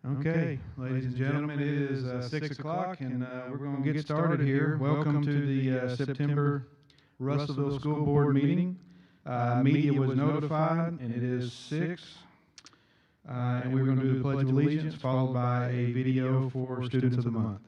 Okay, ladies and gentlemen, it is 6 o'clock, and we're going to get started here. Welcome to the September Russellville School Board meeting. Media was notified, and it is 6. And we're going to do the Pledge of Allegiance, followed by a video for Students of the Month.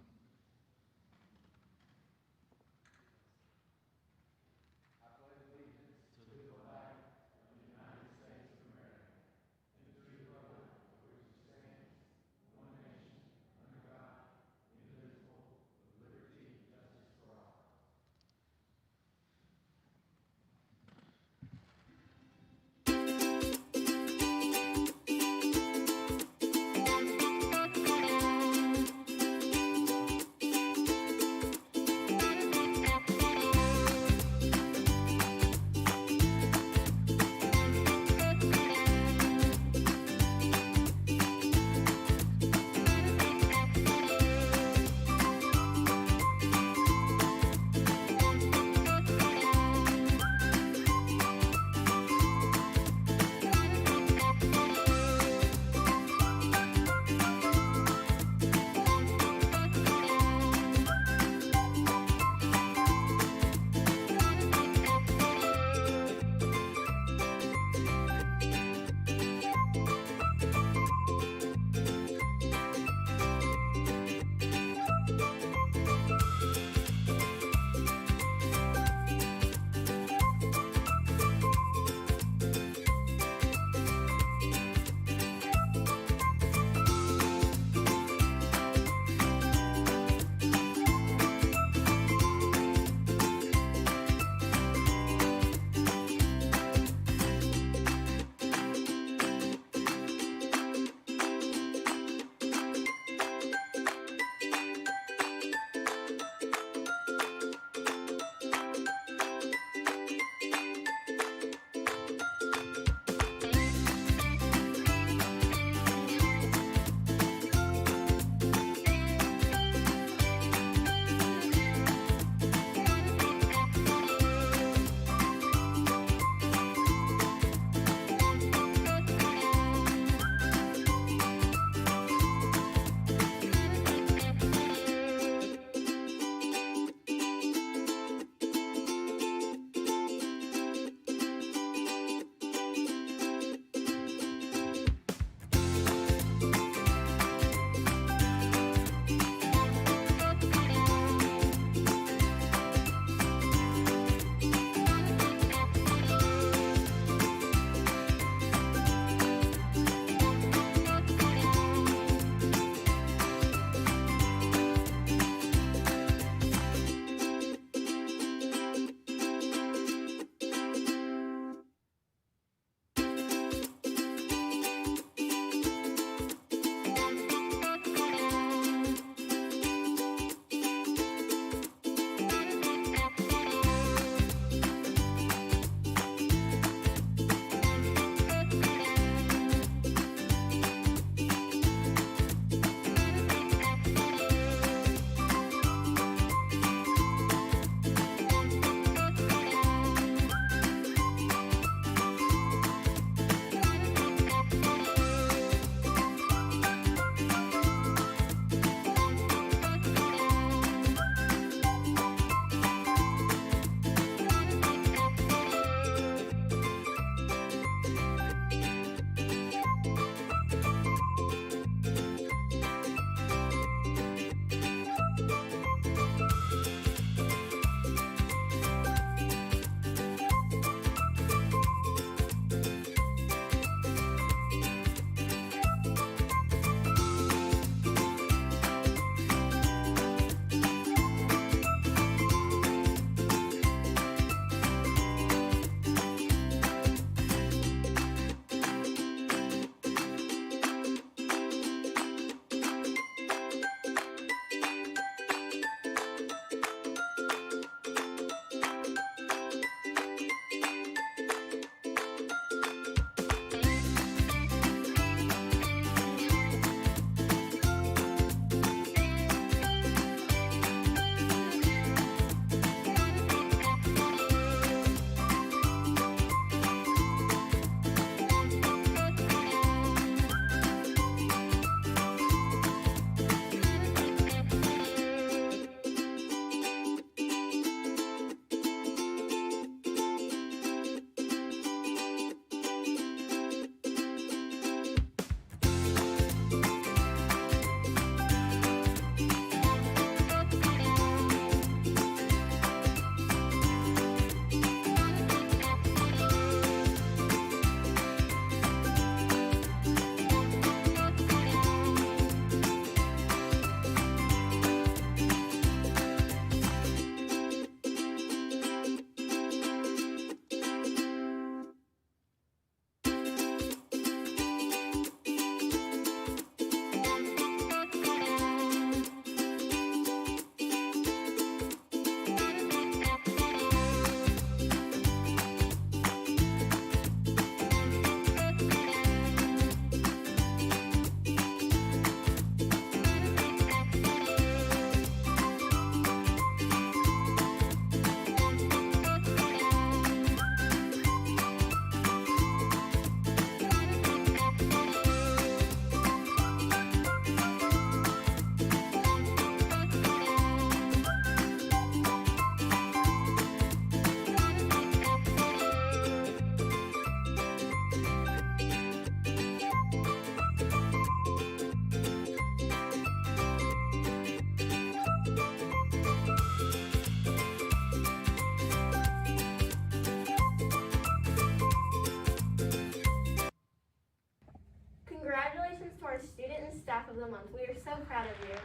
our Student and Staff of the Month. We are so proud of you.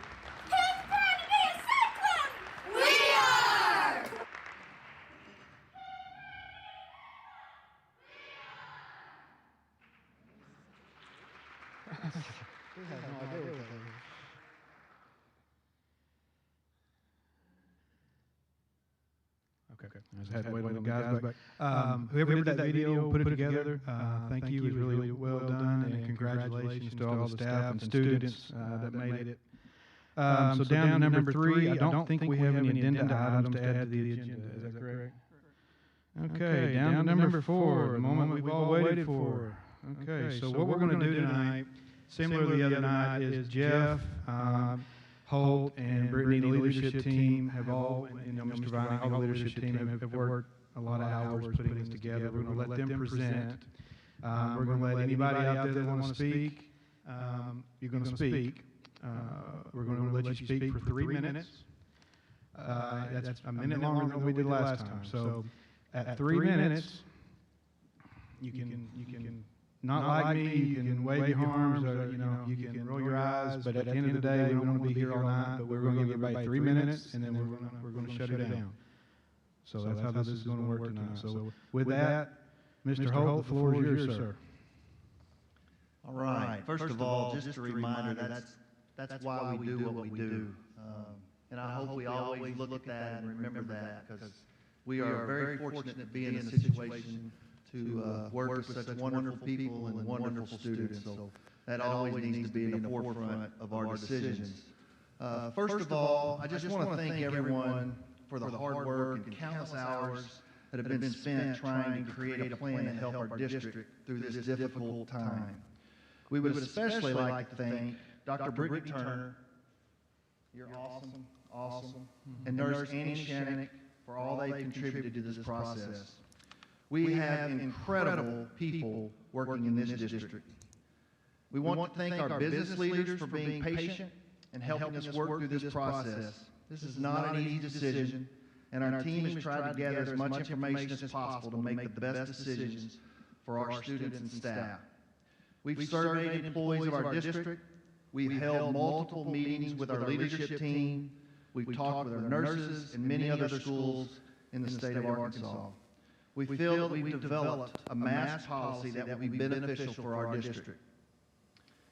Who's proud to be a Sept? We are! Okay. I just had to wait on the guys back. Whoever did that video, put it together, thank you. It was really well done, and congratulations to all the staff and students that made it. So down to number 3, I don't think we have any addenda items to add to the agenda. Is that correct? Okay, down to number 4, the moment we've all waited for. Okay, so what we're going to do tonight, similar to the other night, is Jeff, Holt, and Brittany, the leadership team, have all, and Mr. Vining, all the leadership team have worked a lot of hours putting this together. We're going to let them present. We're going to let anybody out there that wants to speak, you're going to speak. We're going to let you speak for 3 minutes. That's a minute longer than we did last time. So at 3 minutes, you can not like me, you can wave your arms, or you can roll your eyes. But at the end of the day, we don't want to be here all night. But we're going to give everybody 3 minutes, and then we're going to shut it down. So that's how this is going to work tonight. So with that, Mr. Holt, the floor is yours, sir. All right. First of all, just a reminder, that's why we do what we do. And I hope we always look at that and remember that, because we are very fortunate to be in a situation to work with such wonderful people and wonderful students. So that always needs to be in the forefront of our decisions. First of all, I just want to thank everyone for the hard work and countless hours that have been spent trying to create a plan to help our district through this difficult time. We would especially like to thank Dr. Brittany Turner, you're awesome, awesome, and Nurse Annie Shannon for all they've contributed to this process. We have incredible people working in this district. We want to thank our business leaders for being patient and helping us work through this process. This is not an easy decision, and our team has tried to gather as much information as possible to make the best decisions for our students and staff. We've surveyed employees of our district. We've held multiple meetings with our leadership team. We've talked with our nurses and many other schools in the state of Arkansas. We feel that we've developed a mask policy that will be beneficial for our district.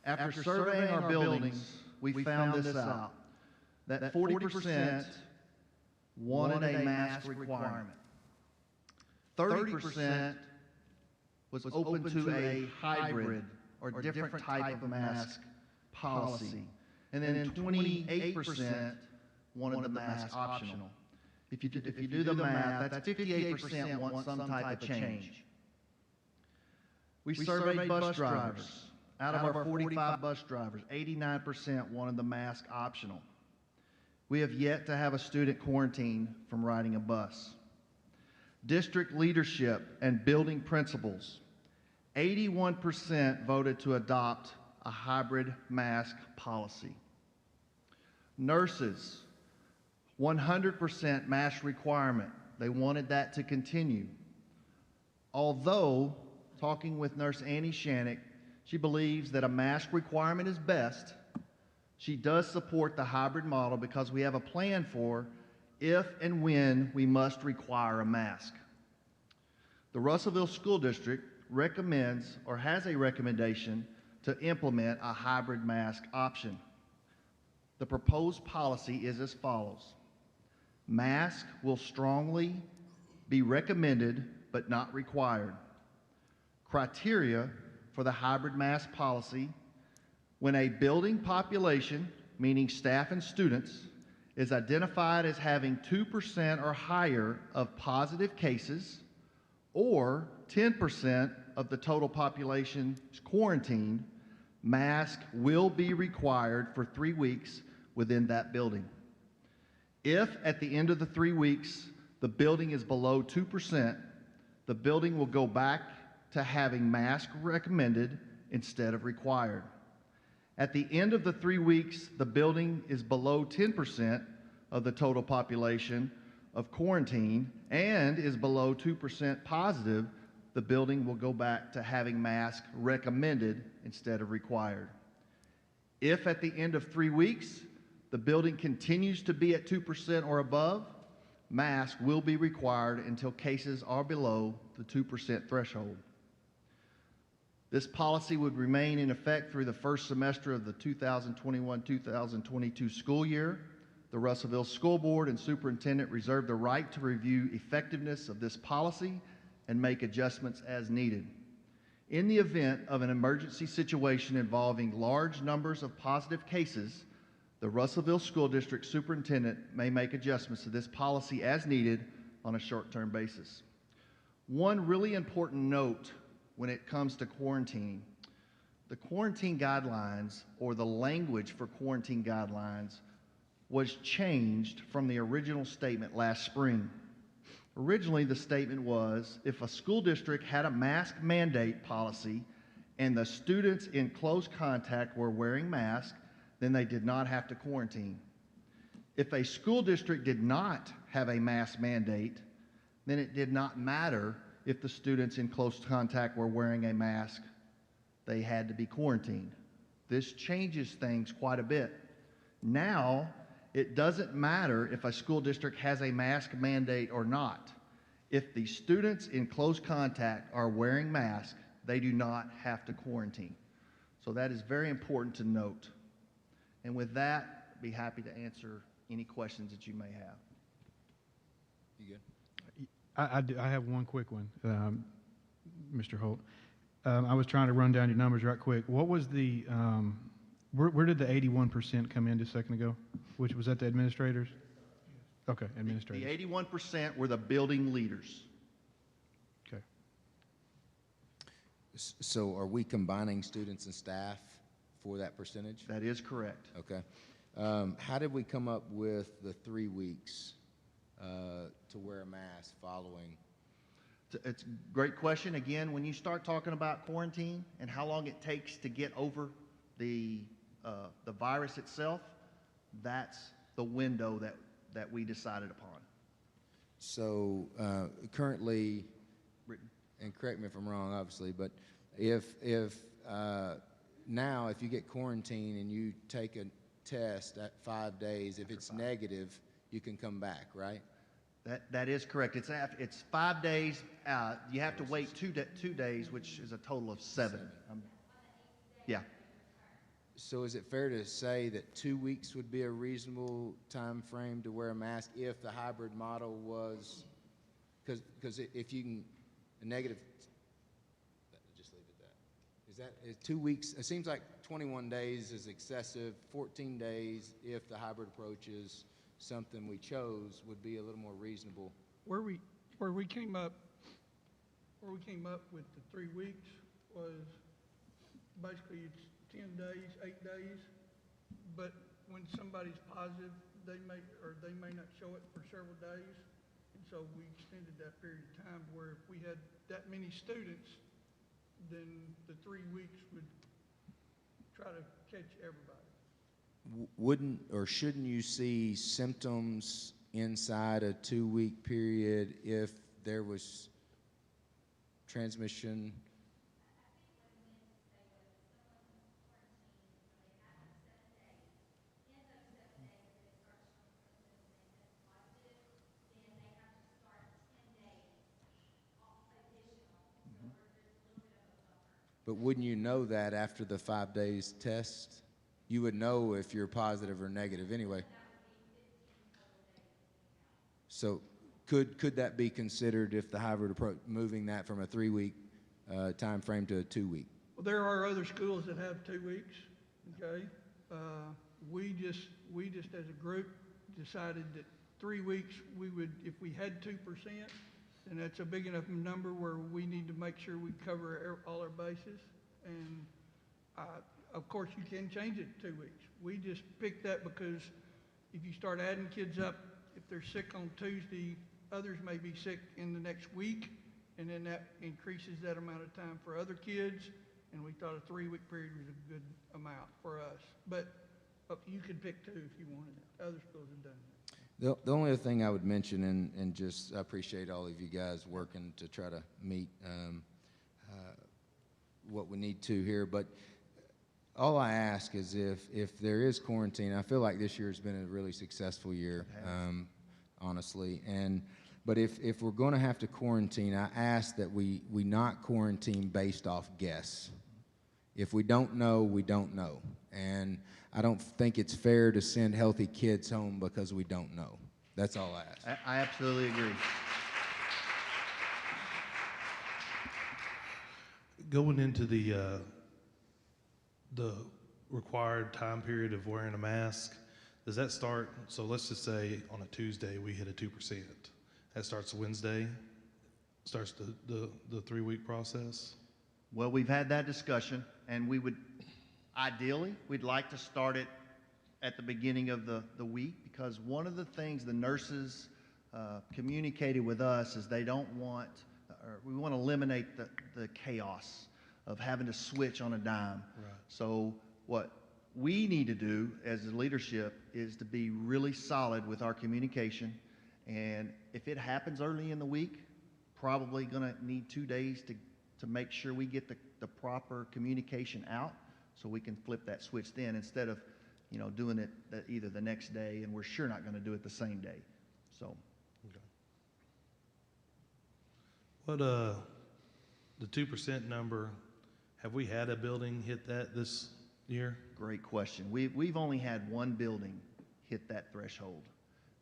After surveying our buildings, we found this out, that 40% wanted a mask requirement. 30% was open to a hybrid or different type of mask policy. And then 28% wanted the mask optional. If you do the math, that's 58% want some type of change. We surveyed bus drivers. Out of our 45 bus drivers, 89% wanted the mask optional. We have yet to have a student quarantined from riding a bus. District leadership and building principals, 81% voted to adopt a hybrid mask policy. Nurses, 100% mask requirement. They wanted that to continue. Although, talking with Nurse Annie Shannon, she believes that a mask requirement is best, she does support the hybrid model because we have a plan for if and when we must require a mask. The Russellville School District recommends or has a recommendation to implement a hybrid mask option. The proposed policy is as follows. Mask will strongly be recommended but not required. Criteria for the hybrid mask policy: when a building population, meaning staff and students, is identified as having 2% or higher of positive cases, or 10% of the total population is quarantined, mask will be required for 3 weeks within that building. If at the end of the 3 weeks the building is below 2%, the building will go back to having mask recommended instead of required. At the end of the 3 weeks, the building is below 10% of the total population of quarantine and is below 2% positive, the building will go back to having mask recommended instead of required. If at the end of 3 weeks, the building continues to be at 2% or above, masks will be required until cases are below the 2% threshold. This policy would remain in effect through the first semester of the 2021-2022 school year. The Russellville School Board and Superintendent reserve the right to review effectiveness of this policy and make adjustments as needed. In the event of an emergency situation involving large numbers of positive cases, the Russellville School District Superintendent may make adjustments to this policy as needed on a short-term basis. One really important note when it comes to quarantine, the quarantine guidelines, or the language for quarantine guidelines, was changed from the original statement last spring. Originally, the statement was, if a school district had a mask mandate policy and the students in close contact were wearing masks, then they did not have to quarantine. If a school district did not have a mask mandate, then it did not matter if the students in close contact were wearing a mask. They had to be quarantined. This changes things quite a bit. Now, it doesn't matter if a school district has a mask mandate or not. If the students in close contact are wearing masks, they do not have to quarantine. So that is very important to note. And with that, I'd be happy to answer any questions that you may have. You good? I have one quick one, Mr. Holt. I was trying to run down your numbers right quick. What was the, where did the 81% come in just a second ago? Which was that the administrators? Okay, administrators. The 81% were the building leaders. Okay. So are we combining students and staff for that percentage? That is correct. Okay. How did we come up with the 3 weeks to wear a mask following? It's a great question. Again, when you start talking about quarantine and how long it takes to get over the virus itself, that's the window that we decided upon. So currently, and correct me if I'm wrong, obviously, but if now if you get quarantined and you take a test at 5 days, if it's negative, you can come back, right? That is correct. It's 5 days. You have to wait 2 days, which is a total of 7. Yeah. So is it fair to say that 2 weeks would be a reasonable time frame to wear a mask if the hybrid model was, because if you can, a negative, just leave it that. Is 2 weeks, it seems like 21 days is excessive, 14 days if the hybrid approach is something we chose would be a little more reasonable. Where we came up with the 3 weeks was basically it's 10 days, 8 days, but when somebody's positive, they may not show it for several days, and so we extended that period of time where if we had that many students, then the 3 weeks would try to catch everybody. Wouldn't or shouldn't you see symptoms inside a 2 week period if there was transmission? But wouldn't you know that after the 5 days test? You would know if you're positive or negative anyway. So could that be considered if the hybrid approach, moving that from a 3 week time frame to a 2 week? Well, there are other schools that have 2 weeks, okay? We just as a group decided that 3 weeks we would, if we had 2%, then that's a big enough number where we need to make sure we cover all our bases. And of course, you can change it 2 weeks. We just picked that because if you start adding kids up, if they're sick on Tuesday, others may be sick in the next week, and then that increases that amount of time for other kids, and we thought a 3 week period was a good amount for us. But you could pick 2 if you wanted. Other schools have done that. The only other thing I would mention, and just I appreciate all of you guys working to try to meet what we need to here, but All I ask is if there is quarantine, I feel like this year has been a really successful year, honestly. But if we're going to have to quarantine, I ask that we not quarantine based off guess. If we don't know, we don't know. And I don't think it's fair to send healthy kids home because we don't know. That's all I ask. I absolutely agree. Going into the required time period of wearing a mask, does that start, so let's just say on a Tuesday we hit a 2%. That starts Wednesday, starts the 3-week process? Well, we've had that discussion, and ideally, we'd like to start it at the beginning of the week, because one of the things the nurses communicated with us is we want to eliminate the chaos of having to switch on a dime. Right. So what we need to do as a leadership is to be really solid with our communication, and if it happens early in the week, probably going to need 2 days to make sure we get the proper communication out so we can flip that switch then, instead of doing it either the next day, and we're sure not going to do it the same day. So. Okay. What the 2% number, have we had a building hit that this year? Great question. We've only had one building hit that threshold,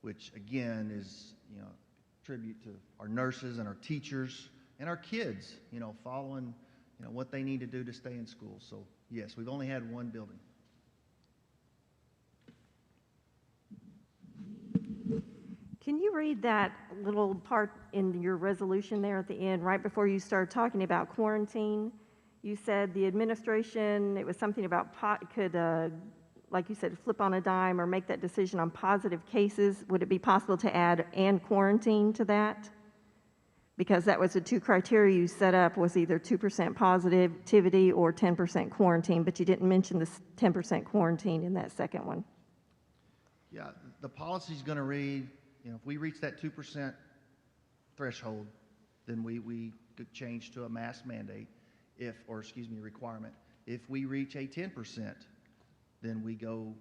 which again is tribute to our nurses and our teachers and our kids, following what they need to do to stay in school. So yes, we've only had one building. Can you read that little part in your resolution there at the end, right before you started talking about quarantine? You said the administration, it was something about could, like you said, flip on a dime or make that decision on positive cases. Would it be possible to add "and quarantine" to that? Because that was the 2 criteria you set up, was either 2% positivity or 10% quarantine, but you didn't mention the 10% quarantine in that second one. Yeah, the policy's going to read, if we reach that 2% threshold, then we could change to a mask mandate, requirement. If we reach a 10%, then we go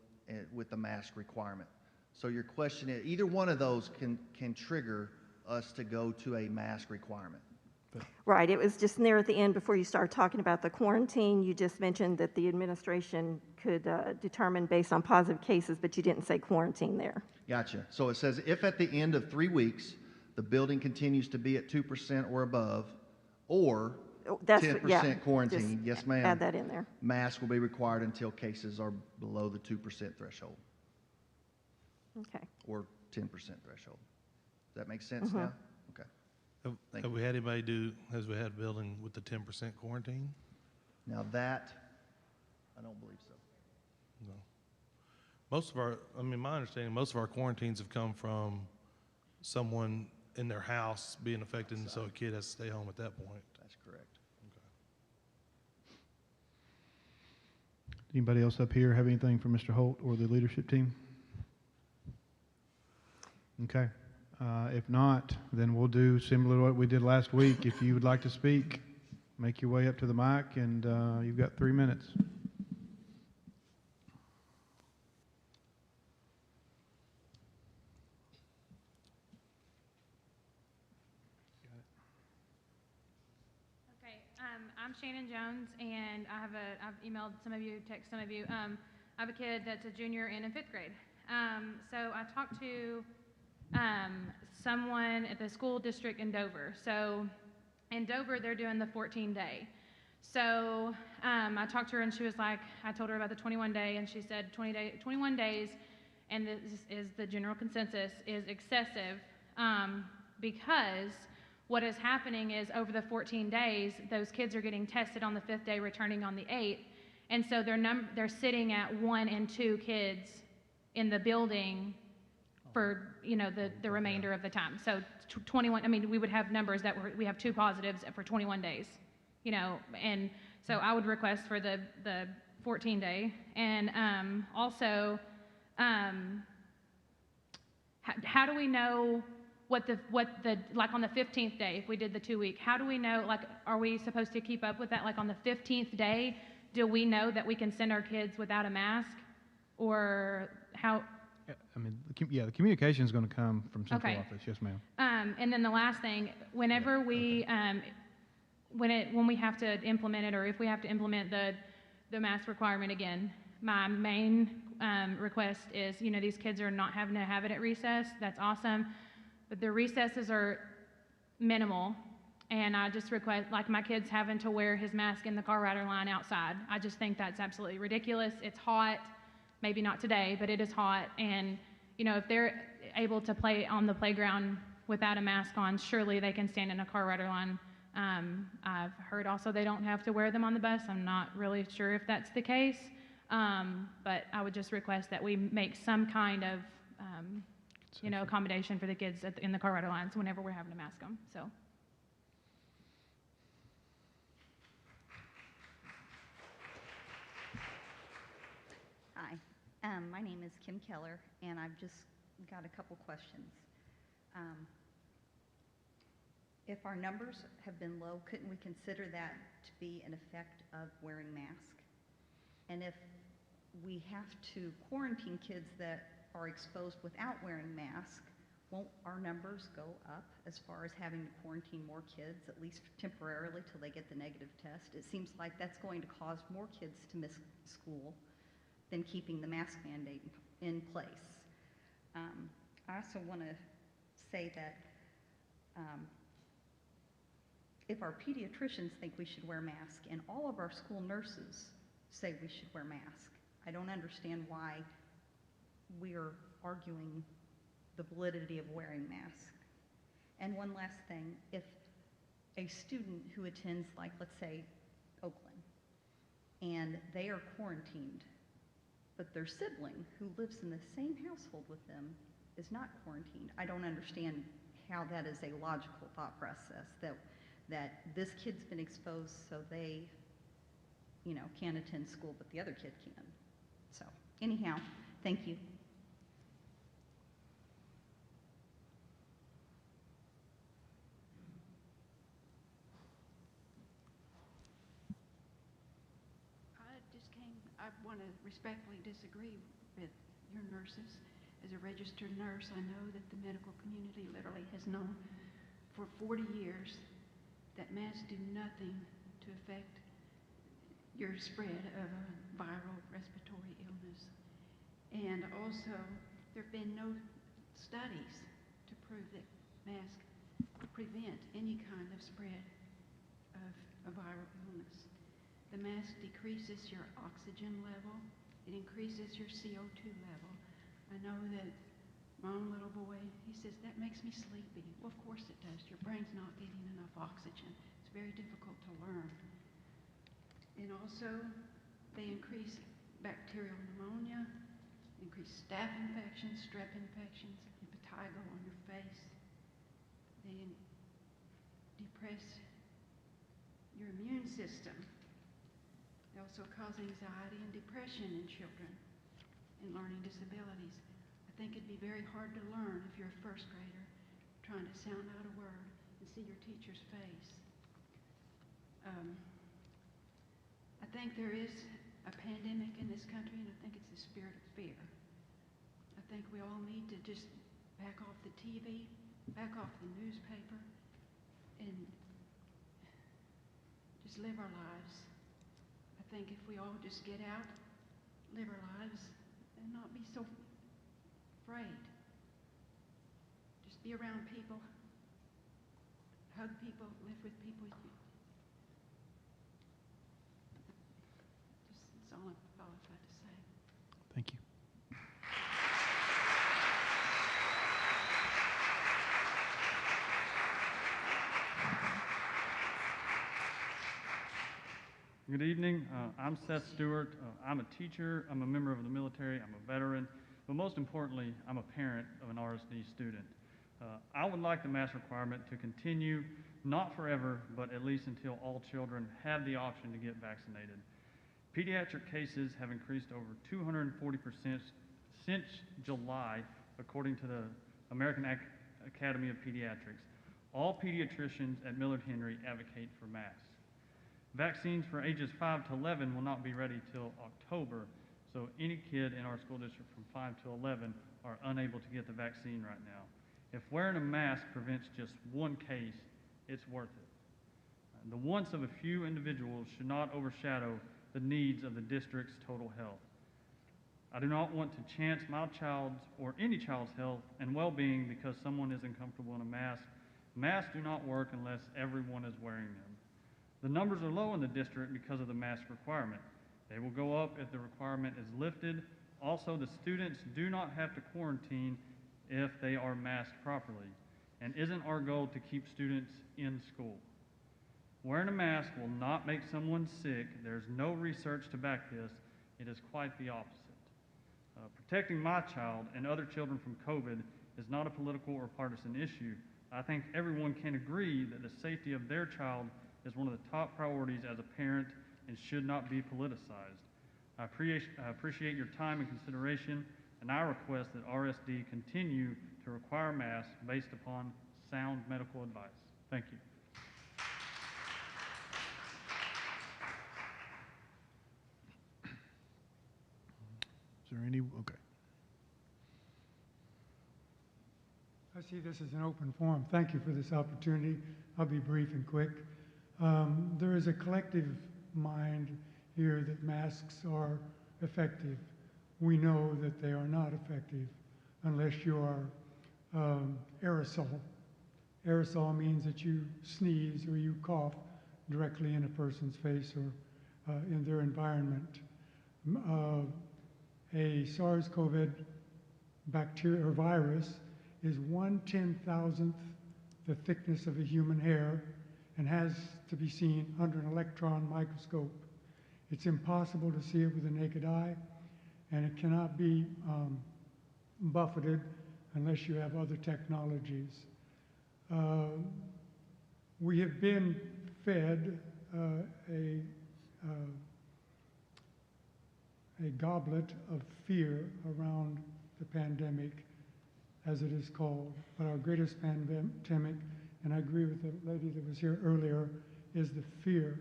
with the mask requirement. So your question is, either one of those can trigger us to go to a mask requirement. Right, it was just near at the end before you started talking about the quarantine, you just mentioned that the administration could determine based on positive cases, but you didn't say quarantine there. Gotcha. So it says, if at the end of 3 weeks, the building continues to be at 2% or above, or 10% quarantine, yes ma'am. Add that in there. Masks will be required until cases are below the 2% threshold. Okay. Or 10% threshold. Does that make sense now? Okay. Have we had anybody has we had a building with the 10% quarantine? Now that, I don't believe so. No. My understanding, most of our quarantines have come from someone in their house being affected, and so a kid has to stay home at that point. That's correct. Anybody else up here have anything for Mr. Holt or the leadership team? Okay. If not, then we'll do similar to what we did last week. If you would like to speak, make your way up to the mic, and you've got 3 minutes. Okay, I'm Shannon Jones, and I've emailed some of you, texted some of you. I have a kid that's a junior and in 5th grade. So I talked to someone at the school district in Dover. So in Dover, they're doing the 14-day. So I talked to her, and she was like, I told her about the 21-day, and she said 21 days, and this is the general consensus, is excessive because what is happening is over the 14 days, those kids are getting tested on the 5th day, returning on the 8th, and so they're sitting at 1 and 2 kids in the building for the remainder of the time. So 21. We would have numbers that we have 2 positives for 21 days, and so I would request for the 14-day, and also, how do we know what the like on the 15th day, if we did the 2 week, how do we know, like, are we supposed to keep up with that? Like on the 15th day, do we know that we can send our kids without a mask? Or how? I mean, the communication is going to come from central Okay. office. Yes, ma'am. And then the last thing, whenever we, when we have to implement it, or if we have to implement the mask requirement again, my main request is, you know, these kids are not having to have it at recess. That's awesome. But the recesses are minimal. And I just request, like my kid's having to wear his mask in the car rider line outside. I just think that's absolutely ridiculous. It's hot. Maybe not today, but it is hot. And, you know, if they're able to play on the playground without a mask on, surely they can stand in a car rider line. I've heard also they don't have to wear them on the bus. I'm not really sure if that's the case. But I would just request that we make some kind of, you know, accommodation for the kids in the car rider lines whenever we're having to mask them. So. Hi, my name is Kim Keller, and I've just got a couple questions. If our numbers have been low, couldn't we consider that to be an effect of wearing masks? And if we have to quarantine kids that are exposed without wearing masks, won't our numbers go up as far as having to quarantine more kids, at least temporarily till they get the negative test? It seems like that's going to cause more kids to miss school than keeping the mask mandate in place. I also want to say that if our pediatricians think we should wear masks and all of our school nurses say we should wear masks, I don't understand why we're arguing the validity of wearing masks. And one last thing, if a student who attends, like, let's say, Oakland, and they are quarantined, but their sibling who lives in the same household with them is not quarantined, I don't understand how that is a logical thought process, that this kid's been exposed so they, you know, can't attend school, but the other kid can. So anyhow, thank you. I want to respectfully disagree with your nurses. As a registered nurse, I know that the medical community literally has known for 40 years that masks do nothing to affect your spread of a viral respiratory illness. And also, there have been no studies to prove that masks prevent any kind of spread of a viral illness. The mask decreases your oxygen level. It increases your CO2 level. I know that my own little boy, he says, that makes me sleepy. Well, of course it does. Your brain's not getting enough oxygen. It's very difficult to learn. And also, they increase bacterial pneumonia, increase staph infections, strep infections, impetigo on your face. They depress your immune system. They also cause anxiety and depression in children and learning disabilities. I think it'd be very hard to learn if you're a first grader trying to sound out a word and see your teacher's face. I think there is a pandemic in this country, and I think it's the spirit of fear. I think we all need to just back off the TV, back off the newspaper, and just live our lives. I think if we all just get out, live our lives, and not be so afraid. Just be around people, hug people, live with people. That's all I've got to say. Thank you. Good evening. I'm Seth Stewart. I'm a teacher. I'm a member of the military. I'm a veteran. But most importantly, I'm a parent of an RSD student. I would like the mask requirement to continue, not forever, but at least until all children have the option to get vaccinated. Pediatric cases have increased over 240% since July, according to the American Academy of Pediatrics. All pediatricians at Millard Henry advocate for masks. Vaccines for ages 5 to 11 will not be ready till October, so any kid in our school district from 5 to 11 are unable to get the vaccine right now. If wearing a mask prevents just one case, it's worth it. The wants of a few individuals should not overshadow the needs of the district's total health. I do not want to chance my child's or any child's health and well-being because someone isn't comfortable in a mask. Masks do not work unless everyone is wearing them. The numbers are low in the district because of the mask requirement. They will go up if the requirement is lifted. Also, the students do not have to quarantine if they are masked properly. And isn't our goal to keep students in school? Wearing a mask will not make someone sick. There's no research to back this. It is quite the opposite. Protecting my child and other children from COVID is not a political or partisan issue. I think everyone can agree that the safety of their child is one of the top priorities as a parent and should not be politicized. I appreciate your time and consideration, and I request that RSD continue to require masks based upon sound medical advice. Thank you. Is there any, okay. I see this as an open forum. Thank you for this opportunity. I'll be brief and quick. There is a collective mind here that masks are effective. We know that they are not effective unless you are aerosol. Aerosol means that you sneeze or you cough directly in a person's face or in their environment. A SARS-CoV bacteria or virus is 1/10,000th the thickness of a human hair and has to be seen under an electron microscope. It's impossible to see it with the naked eye, and it cannot be buffeted unless you have other technologies. We have been fed a goblet of fear around the pandemic, as it is called. But our greatest pandemic, and I agree with the lady that was here earlier, is the fear.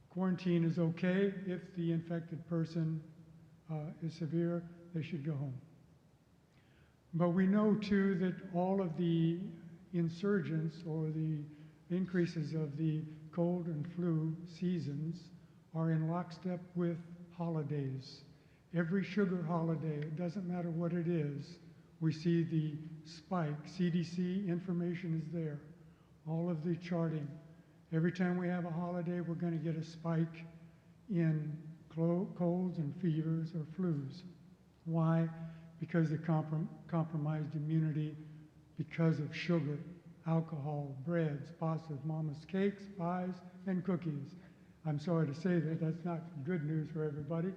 Quarantine is okay. If the infected person is severe, they should go home. But we know too that all of the insurgence or the increases of the cold and flu seasons are in lockstep with holidays. Every sugar holiday, it doesn't matter what it is, we see the spike. CDC information is there. All of the charting. Every time we have a holiday, we're going to get a spike in colds and fevers or flus. Why? Because of compromised immunity, because of sugar, alcohol, breads, pastas, mama's cakes, pies, and cookies. I'm sorry to say that, that's not good news for everybody,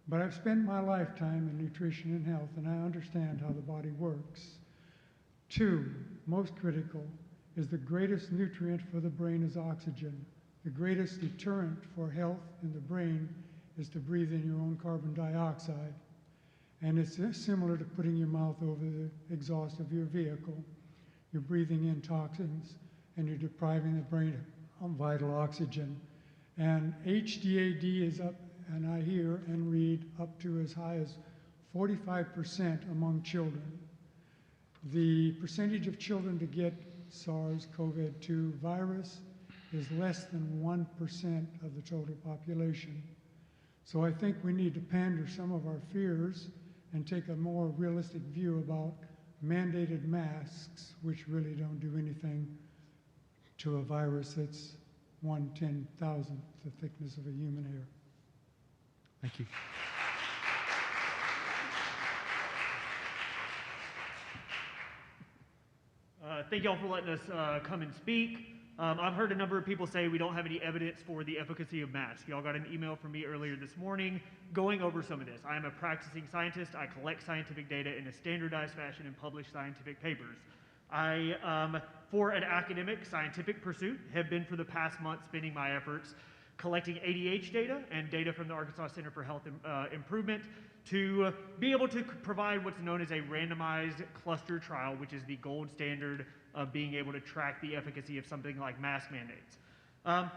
but I've spent my lifetime in nutrition and health, and I understand how the body works. 2, most critical, is the greatest nutrient for the brain is oxygen. The greatest deterrent for health in the brain is to breathe in your own carbon dioxide. And it's similar to putting your mouth over the exhaust of your vehicle. You're breathing in toxins, and you're depriving the brain of vital oxygen. And HDAD is up, and I hear and read, up to as high as 45% among children. The percentage of children to get SARS-CoV-2 virus is less than 1% of the total population. So I think we need to pander some of our fears and take a more realistic view about mandated masks, which really don't do anything to a virus that's 1/10,000th the thickness of a human hair. Thank you. Thank y'all for letting us come and speak. I've heard a number of people say we don't have any evidence for the efficacy of masks. Y'all got an email from me earlier this morning going over some of this. I am a practicing scientist. I collect scientific data in a standardized fashion and publish scientific papers. I, for an academic scientific pursuit, have been for the past month spending my efforts collecting ADH data and data from the Arkansas Center for Health Improvement to be able to provide what's known as a randomized cluster trial, which is the gold standard of being able to track the efficacy of something like mask mandates. I'm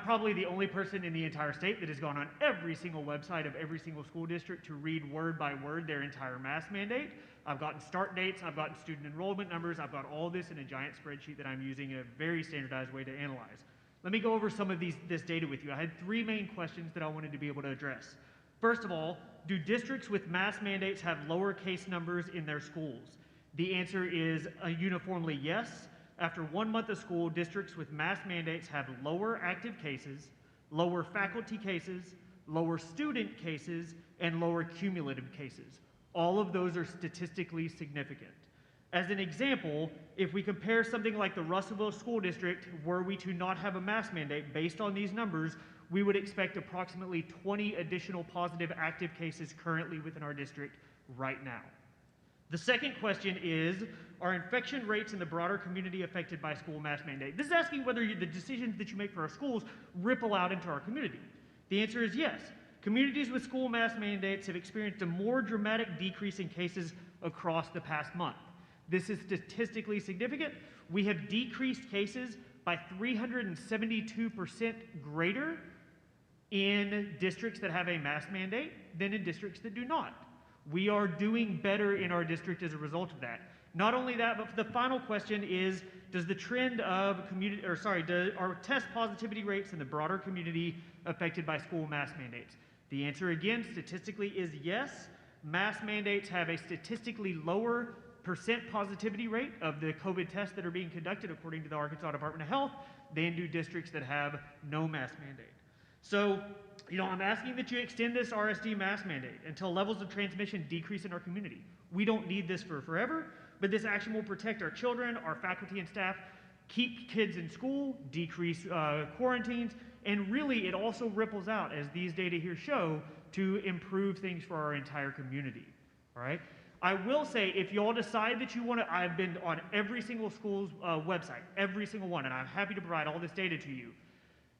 probably the only person in the entire state that has gone on every single website of every single school district to read word by word their entire mask mandate. I've gotten start dates, I've gotten student enrollment numbers, I've got all this in a giant spreadsheet that I'm using in a very standardized way to analyze. Let me go over some of this data with you. I had three main questions that I wanted to be able to address. First of all, do districts with mask mandates have lower case numbers in their schools? The answer is uniformly yes. After 1 month of school, districts with mask mandates have lower active cases, lower faculty cases, lower student cases, and lower cumulative cases. All of those are statistically significant. As an example, if we compare something like the Russellville School District, were we to not have a mask mandate, based on these numbers, we would expect approximately 20 additional positive active cases currently within our district right now. The second question is, are infection rates in the broader community affected by school mask mandate? This is asking whether the decisions that you make for our schools ripple out into our community. The answer is yes. Communities with school mask mandates have experienced a more dramatic decrease in cases across the past month. This is statistically significant. We have decreased cases by 372% greater in districts that have a mask mandate than in districts that do not. We are doing better in our district as a result of that. Not only that, but the final question is, does the trend of are test positivity rates in the broader community affected by school mask mandates? The answer again, statistically, is yes. Mask mandates have a statistically lower percent positivity rate of the COVID tests that are being conducted according to the Arkansas Department of Health than do districts that have no mask mandate. So, I'm asking that you extend this RSD mask mandate until levels of transmission decrease in our community. We don't need this for forever, but this action will protect our children, our faculty and staff, keep kids in school, decrease quarantines, and really it also ripples out, as these data here show, to improve things for our entire community, all right? I will say, if you all decide that you want to, I've been on every single school's website, every single one, and I'm happy to provide all this data to you.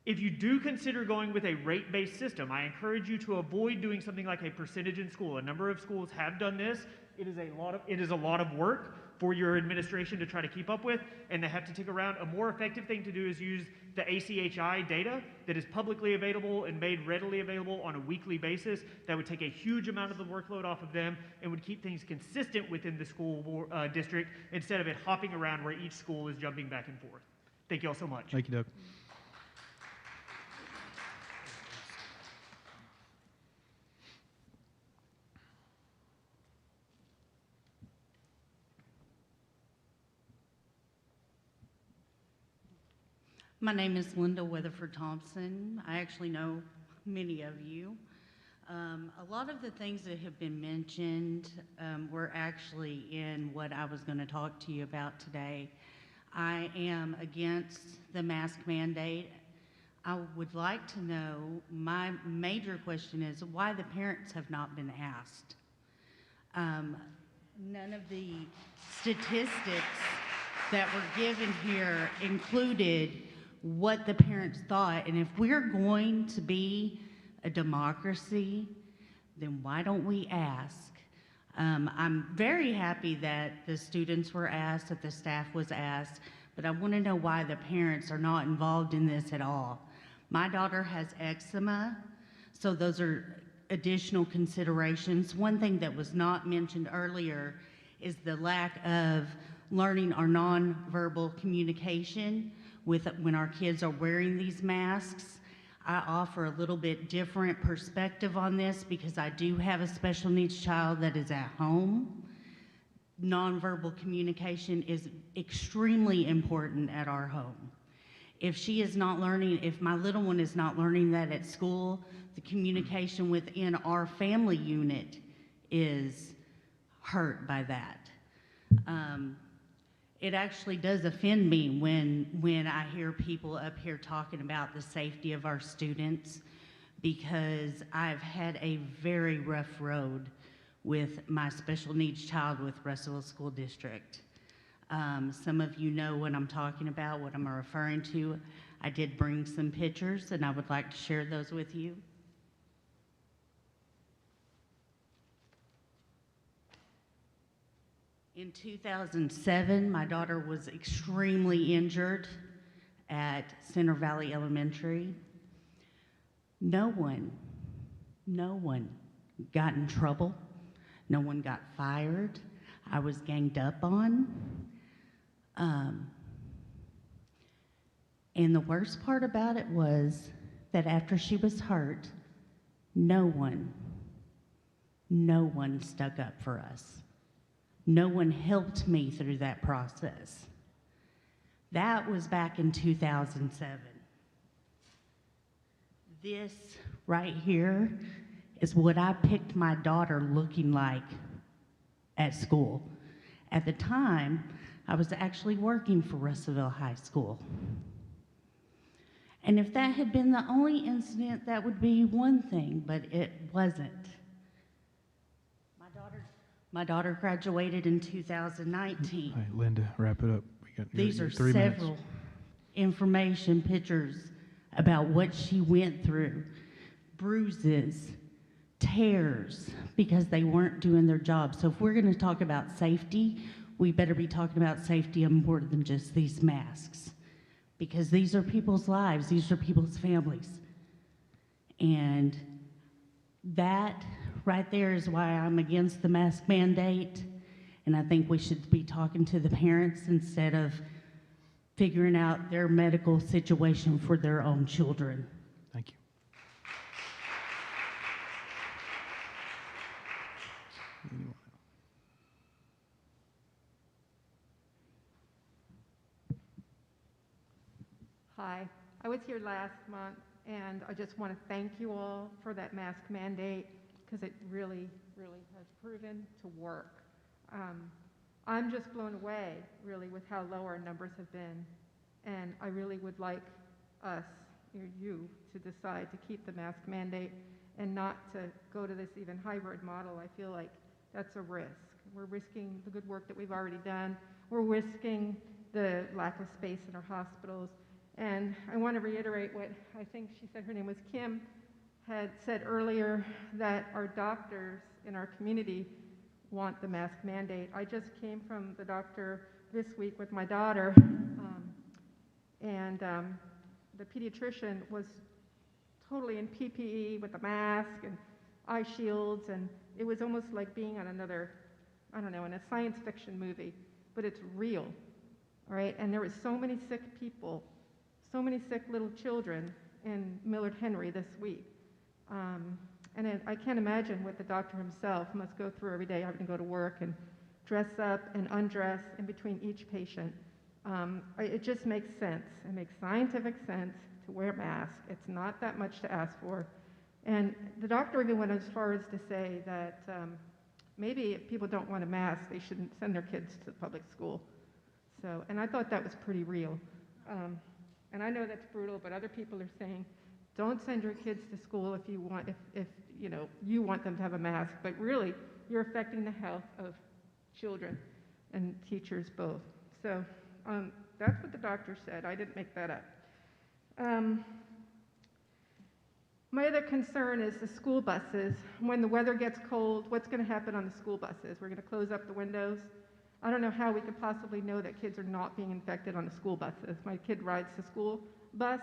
If you do consider going with a rate-based system, I encourage you to avoid doing something like a percentage in school. A number of schools have done this. It is a lot of work for your administration to try to keep up with, and they have to take around. A more effective thing to do is use the ACHI data that is publicly available and made readily available on a weekly basis. That would take a huge amount of the workload off of them and would keep things consistent within the school district instead of it hopping around where each school is jumping back and forth. Thank you all so much. Thank you, Doug. My name is Linda Weatherford Thompson. I actually know many of you. A lot of the things that have been mentioned were actually in what I was going to talk to you about today. I am against the mask mandate. I would like to know, my major question is why the parents have not been asked. None of the statistics that were given here included what the parents thought, and if we're going to be a democracy, then why don't we ask? I'm very happy that the students were asked, that the staff was asked, but I want to know why the parents are not involved in this at all. My daughter has eczema, so those are additional considerations. One thing that was not mentioned earlier is the lack of learning our nonverbal communication when our kids are wearing these masks. I offer a little bit different perspective on this because I do have a special needs child that is at home. Nonverbal communication is extremely important at our home. If she is not learning, if my little one is not learning that at school, the communication within our family unit is hurt by that. It actually does offend me when I hear people up here talking about the safety of our students, because I've had a very rough road with my special needs child with Russellville School District. Some of you know what I'm talking about, what I'm referring to. I did bring some pictures, and I would like to share those with you. In 2007, my daughter was extremely injured at Center Valley Elementary. No one got in trouble. No one got fired. I was ganged up on. And the worst part about it was that after she was hurt, no one stuck up for us. No one helped me through that process. That was back in 2007. This right here is what I picked my daughter looking like at school. At the time, I was actually working for Russellville High School. And if that had been the only incident, that would be one thing, but it wasn't. My daughter graduated in 2019. Hey, Linda, wrap it up. These are 3 minutes. several information pictures about what she went through. Bruises, tears, because they weren't doing their job. So if we're going to talk about safety, we better be talking about safety of more than just these masks. Because these are people's lives, these are people's families. And that right there is why I'm against the mask mandate. And I think we should be talking to the parents instead of figuring out their medical situation for their own children. Thank you. Anyone else? Hi, I was here last month, and I just want to thank you all for that mask mandate, because it really, really has proven to work. I'm just blown away, really, with how low our numbers have been, and I really would like us, or you, to decide to keep the mask mandate and not to go to this even hybrid model. I feel like that's a risk. We're risking the good work that we've already done. We're risking the lack of space in our hospitals. And I want to reiterate what I think she said, her name was Kim, had said earlier, that our doctors in our community want the mask mandate. I just came from the doctor this week with my daughter, and the pediatrician was totally in PPE with a mask and eye shields, and it was almost like being on another, I don't know, in a science fiction movie, but it's real, all right? And there were so many sick people, so many sick little children in Millard Henry this week. And I can't imagine what the doctor himself must go through every day, having to go to work and dress up and undress in between each patient. It just makes sense. It makes scientific sense to wear masks. It's not that much to ask for. And the doctor even went as far as to say that maybe if people don't want a mask, they shouldn't send their kids to the public school. So, and I thought that was pretty real. And I know that's brutal, but other people are saying, don't send your kids to school if you want, if you know, you want them to have a mask, but really, you're affecting the health of children and teachers both. So that's what the doctor said. I didn't make that up. My other concern is the school buses. When the weather gets cold, what's going to happen on the school buses? We're going to close up the windows. I don't know how we could possibly know that kids are not being infected on the school buses. My kid rides the school bus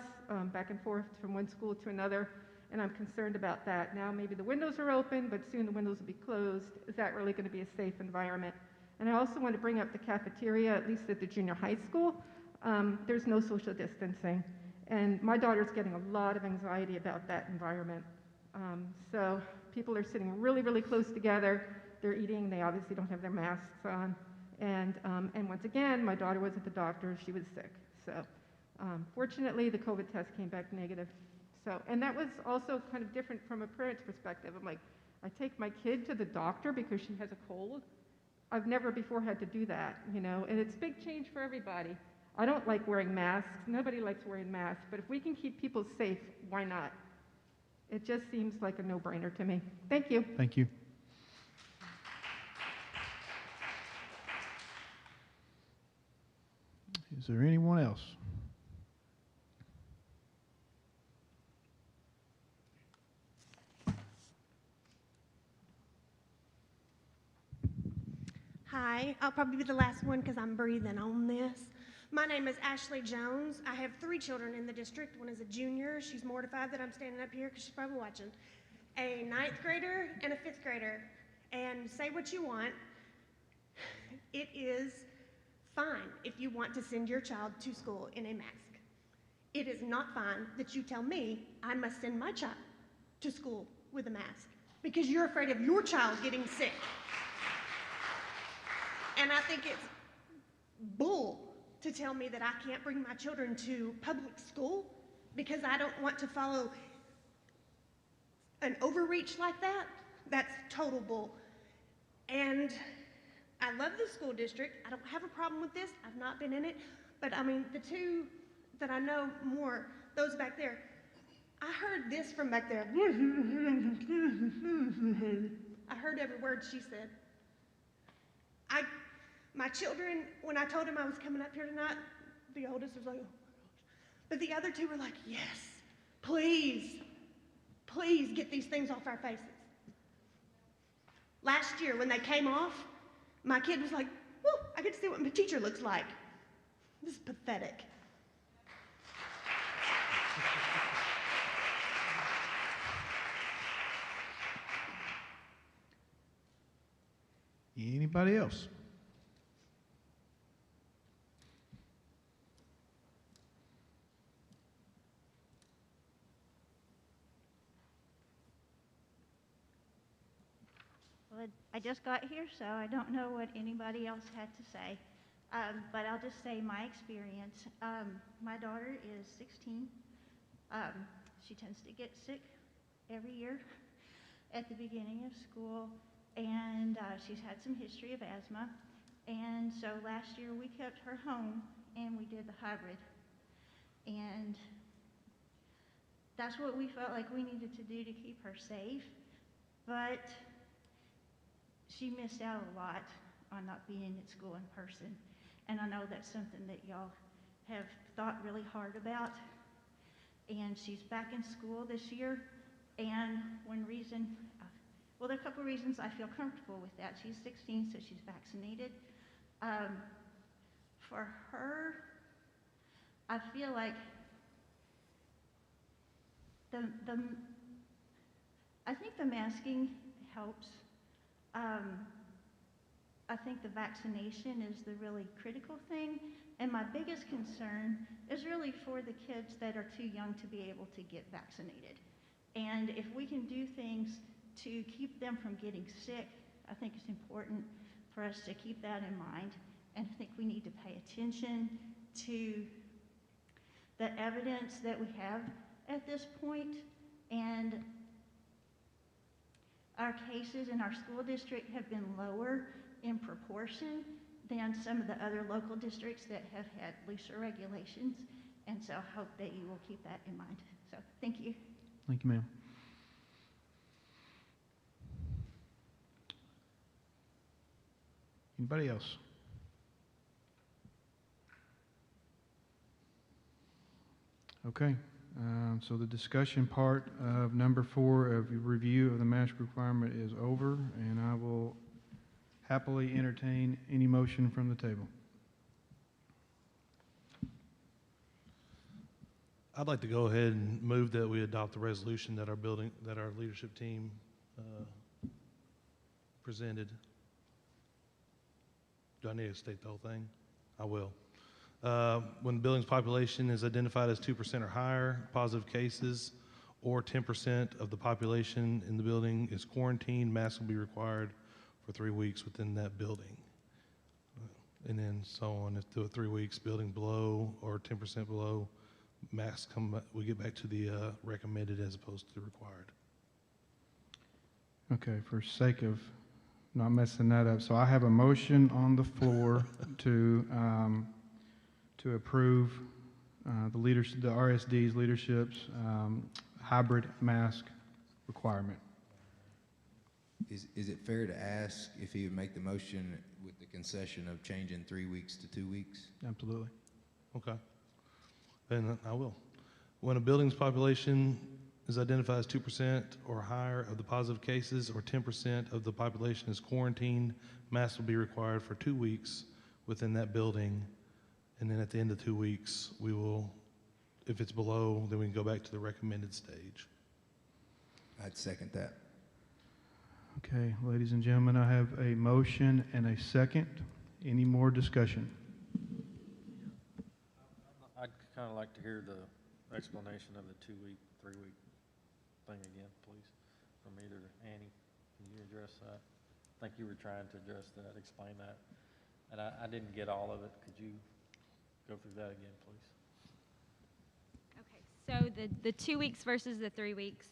back and forth from one school to another, and I'm concerned about that. Now maybe the windows are open, but soon the windows will be closed. Is that really going to be a safe environment? And I also want to bring up the cafeteria, at least at the junior high school. There's no social distancing, and my daughter's getting a lot of anxiety about that environment. So people are sitting really, really close together. They're eating. They obviously don't have their masks on. And once again, my daughter was at the doctor. She was sick. So fortunately, the COVID test came back negative. So, and that was also kind of different from a parent's perspective. I'm like, I take my kid to the doctor because she has a cold. I've never before had to do that, you know, and it's big change for everybody. I don't like wearing masks. Nobody likes wearing masks. But if we can keep people safe, why not? It just seems like a no-brainer to me. Thank you. Thank you. Is there anyone else? Hi, I'll probably be the last one because I'm breathing on this. My name is Ashley Jones. I have 3 children in the district. One is a junior. She's mortified that I'm standing up here because she's probably watching. A 9th grader and a 5th grader. And say what you want. It is fine if you want to send your child to school in a mask. It is not fine that you tell me I must send my child to school with a mask because you're afraid of your child getting sick. And I think it's bull to tell me that I can't bring my children to public school because I don't want to follow an overreach like that. That's total bull. And I love the school district. I don't have a problem with this. I've not been in it. But I mean, the 2 that I know more, those back there, I heard this from back there. I heard every word she said. My children, when I told them I was coming up here tonight, the oldest was like, oh my gosh. But the other 2 were like, yes, please, please get these things off our faces. Last year when they came off, my kid was like, whoo, I get to see what my teacher looks like. This is pathetic. Anybody else? Well, I just got here, so I don't know what anybody else had to say. But I'll just say my experience. My daughter is 16. She tends to get sick every year at the beginning of school, and she's had some history of asthma. And so last year we kept her home and we did the hybrid. And that's what we felt like we needed to do to keep her safe. But she missed out a lot on not being at school in person. And I know that's something that y'all have thought really hard about. And she's back in school this year. And one reason, well, there are a couple of reasons I feel comfortable with that. She's 16, so she's vaccinated. For her, I feel like I think the masking helps. I think the vaccination is the really critical thing, and my biggest concern is really for the kids that are too young to be able to get vaccinated. And if we can do things to keep them from getting sick, I think it's important for us to keep that in mind. And I think we need to pay attention to the evidence that we have at this point. And our cases in our school district have been lower in proportion than some of the other local districts that have had looser regulations. And so I hope that you will keep that in mind. So thank you. Thank you, ma'am. Anybody else? Okay, so the discussion part of number 4 of the review of the mask requirement is over, and I will happily entertain any motion from the table. I'd like to go ahead and move that we adopt the resolution that our leadership team presented. Do I need to state the whole thing? I will. When the building's population is identified as 2% or higher, positive cases, or 10% of the population in the building is quarantined, masks will be required for 3 weeks within that building. And then so on. If the 3 weeks building below or 10% below, masks we get back to the recommended as opposed to required. Okay, for sake of not messing that up, so I have a motion on the floor to approve the RSD's leadership's hybrid mask requirement. Is it fair to ask if he would make the motion with the concession of changing 3 weeks to 2 weeks? Absolutely. Okay. Then I will. When a building's population is identified as 2% or higher of the positive cases, or 10% of the population is quarantined, masks will be required for 2 weeks within that building. And then at the end of 2 weeks, we will, if it's below, then we can go back to the recommended stage. I'd second that. Okay, ladies and gentlemen, I have a motion and a second. Any more discussion? I'd kind of like to hear the explanation of the 2-week, 3-week thing again, please, from either Annie. Can you address that? I think you were trying to address that, explain that. And I didn't get all of it. Could you go through that again, please? Okay, so the 2 weeks versus the 3 weeks.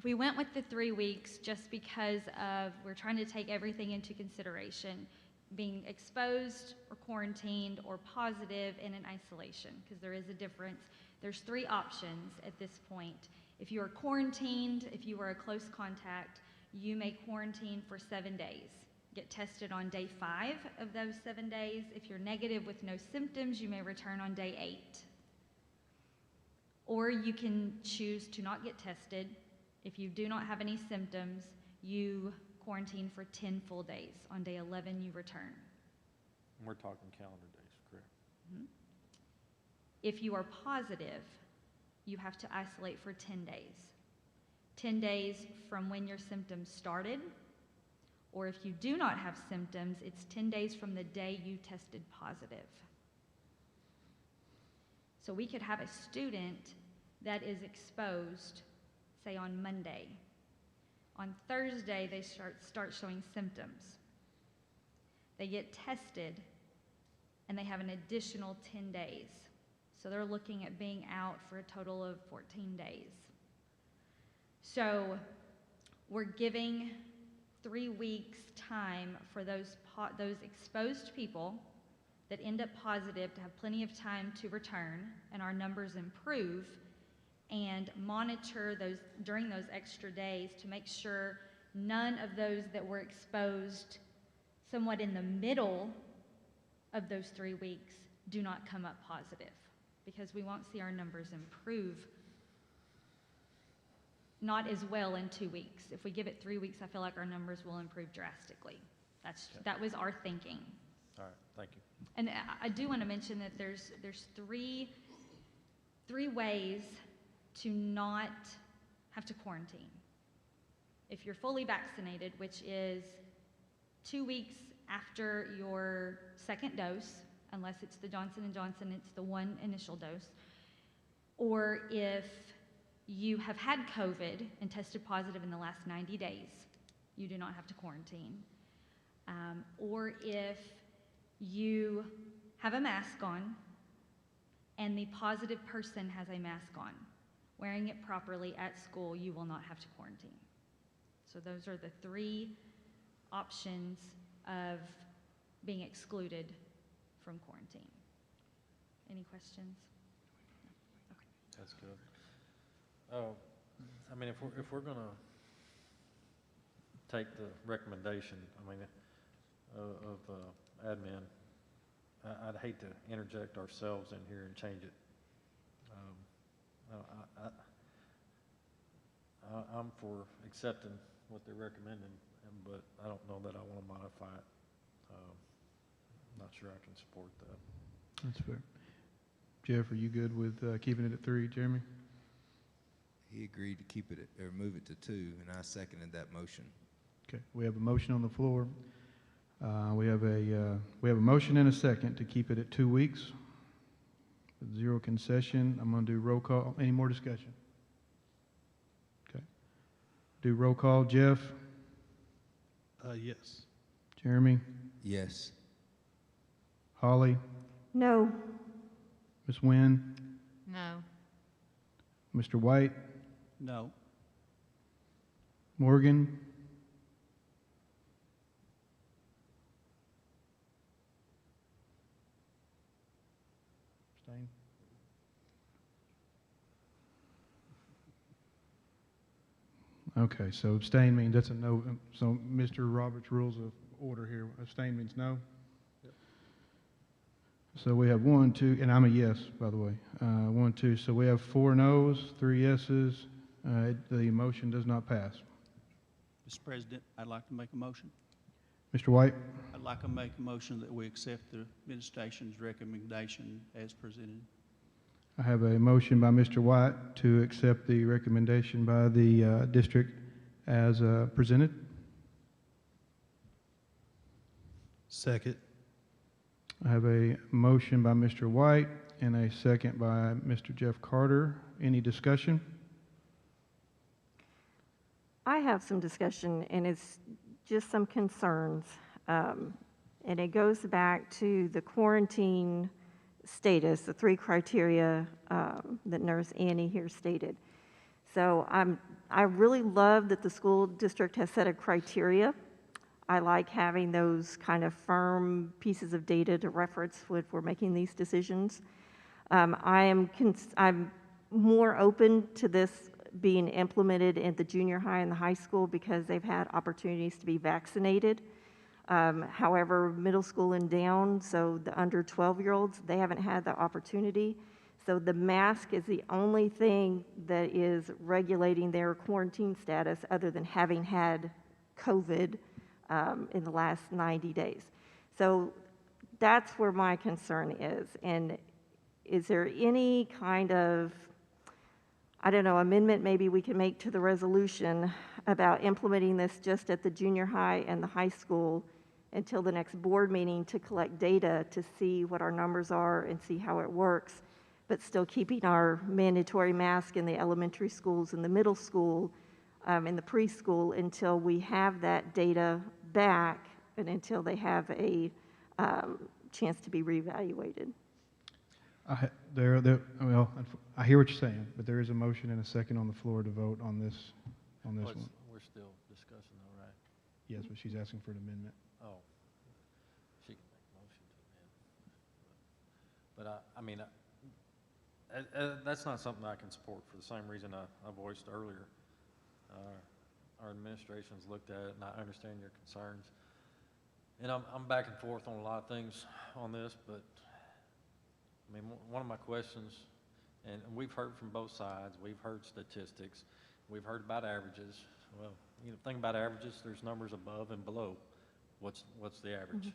We went with the 3 weeks just because of we're trying to take everything into consideration, being exposed or quarantined or positive in an isolation, because there is a difference. There's 3 options at this point. If you are quarantined, if you are a close contact, you may quarantine for 7 days. Get tested on day 5 of those 7 days. If you're negative with no symptoms, you may return on day 8. Or you can choose to not get tested. If you do not have any symptoms, you quarantine for 10 full days. On day 11, you return. And we're talking calendar days, correct? Mm-hmm. If you are positive, you have to isolate for 10 days. 10 days from when your symptoms started, or if you do not have symptoms, it's 10 days from the day you tested positive. So we could have a student that is exposed, say on Monday. On Thursday, they start showing symptoms. They get tested, and they have an additional 10 days. So they're looking at being out for a total of 14 days. So we're giving 3 weeks time for those exposed people that end up positive to have plenty of time to return and our numbers improve, and monitor those during those extra days to make sure none of those that were exposed somewhat in the middle of those 3 weeks do not come up positive, because we won't see our numbers improve not as well in 2 weeks. If we give it 3 weeks, I feel like our numbers will improve drastically. That was our thinking. All right, thank you. And I do want to mention that there's three ways to not have to quarantine. If you're fully vaccinated, which is 2 weeks after your second dose, unless it's the Johnson & Johnson, it's the one initial dose, or if you have had COVID and tested positive in the last 90 days, you do not have to quarantine. Or if you have a mask on and the positive person has a mask on, wearing it properly at school, you will not have to quarantine. So those are the 3 options of being excluded from quarantine. Any questions? Okay. That's good. I mean, if we're gonna take the recommendation, I mean, of admin, I'd hate to interject ourselves in here and change it. I'm for accepting what they're recommending, but I don't know that I want to modify it. I'm not sure I can support that. That's fair. Jeff, are you good with keeping it at 3, Jeremy? He agreed to keep it or move it to 2, and I seconded that motion. Okay, we have a motion on the floor. We have a motion and a second to keep it at 2 weeks with 0 concession. I'm going to do roll call. Any more discussion? Okay. Do roll call. Jeff? Yes. Jeremy? Yes. Holly? No. Ms. Wynn? No. Mr. White? No. Morgan? Abstain? Okay, so abstain means that's a no. So Mr. Roberts' rules of order here, abstain means no? Yep. So we have 1, 2, and I'm a yes, by the way. 1, 2, so we have 4 no's, 3 yeses. The motion does not pass. Mr. President, I'd like to make a motion. Mr. White? I'd like to make a motion that we accept the administration's recommendation as presented. I have a motion by Mr. White to accept the recommendation by the district as presented. Second. I have a motion by Mr. White and a second by Mr. Jeff Carter. Any discussion? I have some discussion, and it's just some concerns. And it goes back to the quarantine status, the 3 criteria that Nurse Annie here stated. So I really love that the school district has set a criteria. I like having those kind of firm pieces of data to reference when we're making these decisions. I'm more open to this being implemented at the junior high and the high school because they've had opportunities to be vaccinated. However, middle school and down, so the under 12-year-olds, they haven't had the opportunity. So the mask is the only thing that is regulating their quarantine status other than having had COVID in the last 90 days. So that's where my concern is. And is there any kind of, I don't know, amendment maybe we can make to the resolution about implementing this just at the junior high and the high school until the next board meeting to collect data to see what our numbers are and see how it works, but still keeping our mandatory mask in the elementary schools and the middle school and the preschool until we have that data back and until they have a chance to be reevaluated. Well, I hear what you're saying, but there is a motion and a second on the floor to vote on this one. We're still discussing though, right? Yes, but she's asking for an amendment. Oh, she can make a motion to amend. But I mean, that's not something I can support for the same reason I voiced earlier. Our administration's looked at it, and I understand your concerns. And I'm back and forth on a lot of things on this, but I mean, one of my questions, and we've heard from both sides, we've heard statistics, we've heard about averages. Well, you know, the thing about averages, there's numbers above and below. What's the average?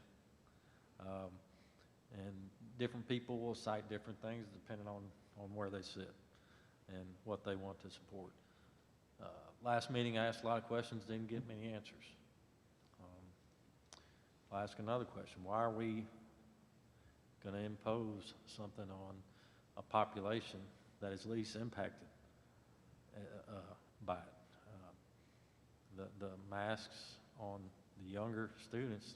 And different people will cite different things depending on where they sit and what they want to support. Last meeting, I asked a lot of questions, didn't get many answers. I'll ask another question. Why are we going to impose something on a population that is least impacted by it? The masks on the younger students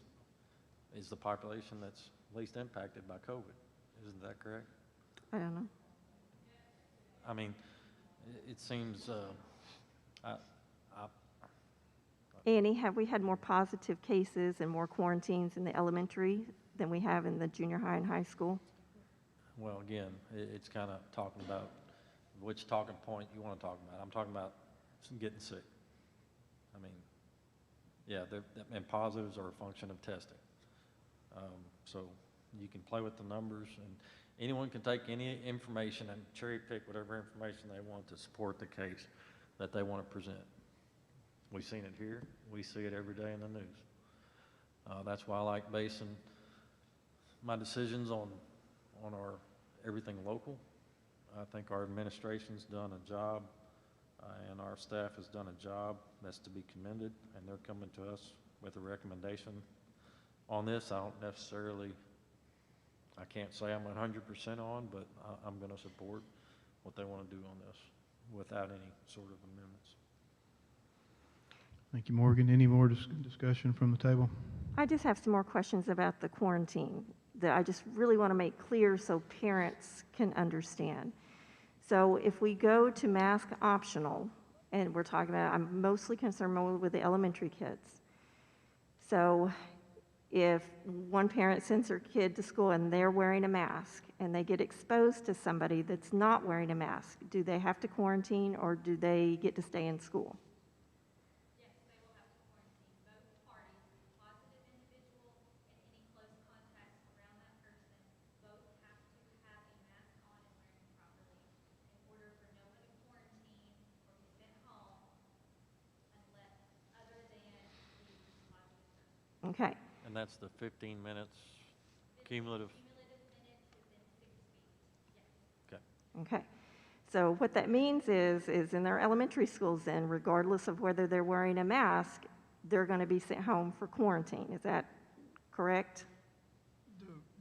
is the population that's least impacted by COVID. Isn't that correct? I don't know. I mean, it seems, Annie, have we had more positive cases and more quarantines in the elementary than we have in the junior high and high school? well, again, it's kind of talking about which talking point you want to talk about. I'm talking about getting sick. I mean, yeah, and positives are a function of testing. So you can play with the numbers, and anyone can take any information and cherry pick whatever information they want to support the case that they want to present. We've seen it here. We see it every day in the news. That's why I like basing my decisions on our everything local. I think our administration's done a job, and our staff has done a job that's to be commended, and they're coming to us with a recommendation on this. I can't say I'm 100% on, but I'm going to support what they want to do on this without any sort of amendments. Thank you, Morgan. Any more discussion from the table? I just have some more questions about the quarantine that I just really want to make clear so parents can understand. So if we go to mask optional, and we're talking about, I'm mostly concerned more with the elementary kids. So if one parent sends their kid to school and they're wearing a mask and they get exposed to somebody that's not wearing a mask, do they have to quarantine or do they get to stay in school? Okay, And that's the 15 minutes cumulative? Okay. okay. So what that means is in their elementary schools then, regardless of whether they're wearing a mask, they're going to be sent home for quarantine. Is that correct?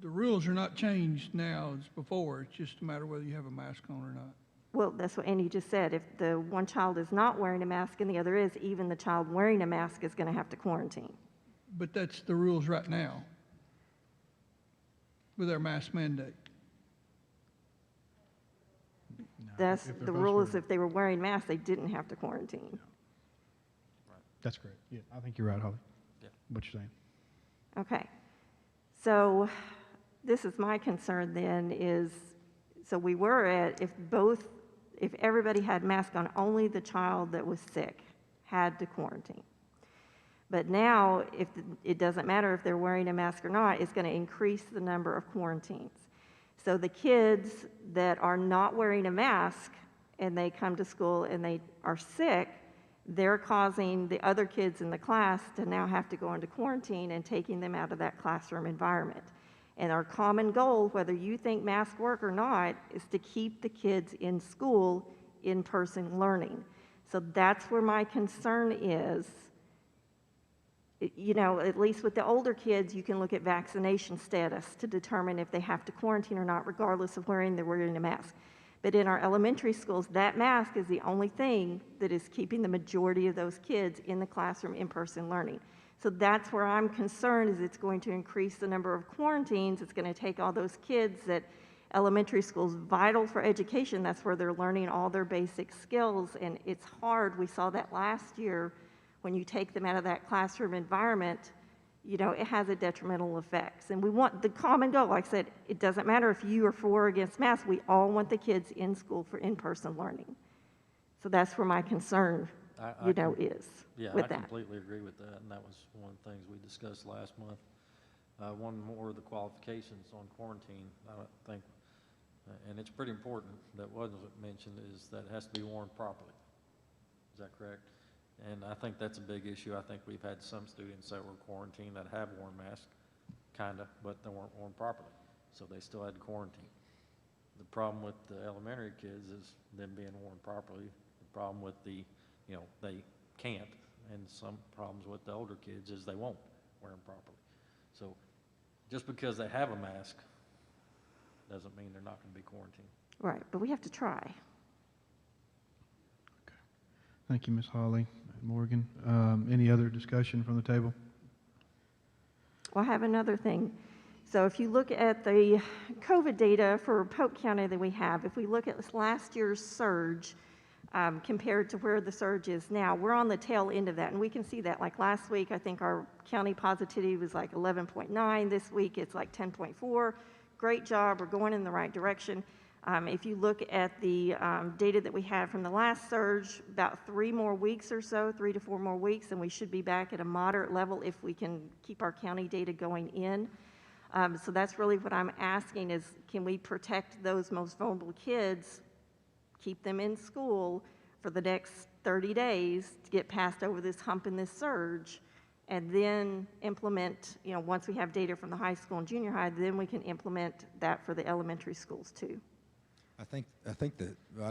The rules are not changed now as before. It's just a matter of whether you have a mask on or not. Well, that's what Andy just said. If the one child is not wearing a mask and the other is, even the child wearing a mask is going to have to quarantine. But that's the rules right now with our mask mandate. That's if they're the both rule is wearing- if they were wearing masks, they didn't have to quarantine. That's correct. Yeah, I think you're right, Holly. Yeah. What you're saying. Okay. So this is my concern then is, so we were at, if everybody had masks on, only the child that was sick had to quarantine. But now, it doesn't matter if they're wearing a mask or not, it's going to increase the number of quarantines. So the kids that are not wearing a mask and they come to school and they are sick, they're causing the other kids in the class to now have to go into quarantine and taking them out of that classroom environment. And our common goal, whether you think masks work or not, is to keep the kids in school, in-person learning. So that's where my concern is. You know, at least with the older kids, you can look at vaccination status to determine if they have to quarantine or not, regardless of they're wearing a mask. But in our elementary schools, that mask is the only thing that is keeping the majority of those kids in the classroom in-person learning. So that's where I'm concerned, is it's going to increase the number of quarantines. It's going to take all those kids that elementary school's vital for education. That's where they're learning all their basic skills, and it's hard. We saw that last year. When you take them out of that classroom environment, you know, it has a detrimental effects. And we want the common goal, like I said, it doesn't matter if you are for or against masks, we all want the kids in school for in-person learning. So that's where my concern, is Yeah, with I that. completely agree with that, and that was one of the things we discussed last month. One more of the qualifications on quarantine, I think, and it's pretty important, that wasn't mentioned, is that it has to be worn properly. Is that correct? And I think that's a big issue. I think we've had some students that were quarantined that have worn masks, kinda, but they weren't worn properly, so they still had to quarantine. The problem with the elementary kids is them being worn properly. The problem with the, they can't, and some problems with the older kids is they won't wear them properly. So just because they have a mask doesn't mean they're not going to be quarantined. Right, but we have to try. Thank you, Ms. Hawley and Morgan. Any other discussion from the table? Well, I have another thing. So if you look at the COVID data for Polk County that we have, if we look at this last year's surge compared to where the surge is now, we're on the tail end of that. And we can see that, like last week, I think our county positivity was like 11.9. This week, it's like 10.4. Great job. We're going in the right direction. If you look at the data that we had from the last surge, about 3 more weeks or so, 3 to 4 more weeks, and we should be back at a moderate level if we can keep our county data going in. So that's really what I'm asking is, can we protect those most vulnerable kids, keep them in school for the next 30 days to get past over this hump in this surge, and then implement, once we have data from the high school and junior high, then we can implement that for the elementary schools too. I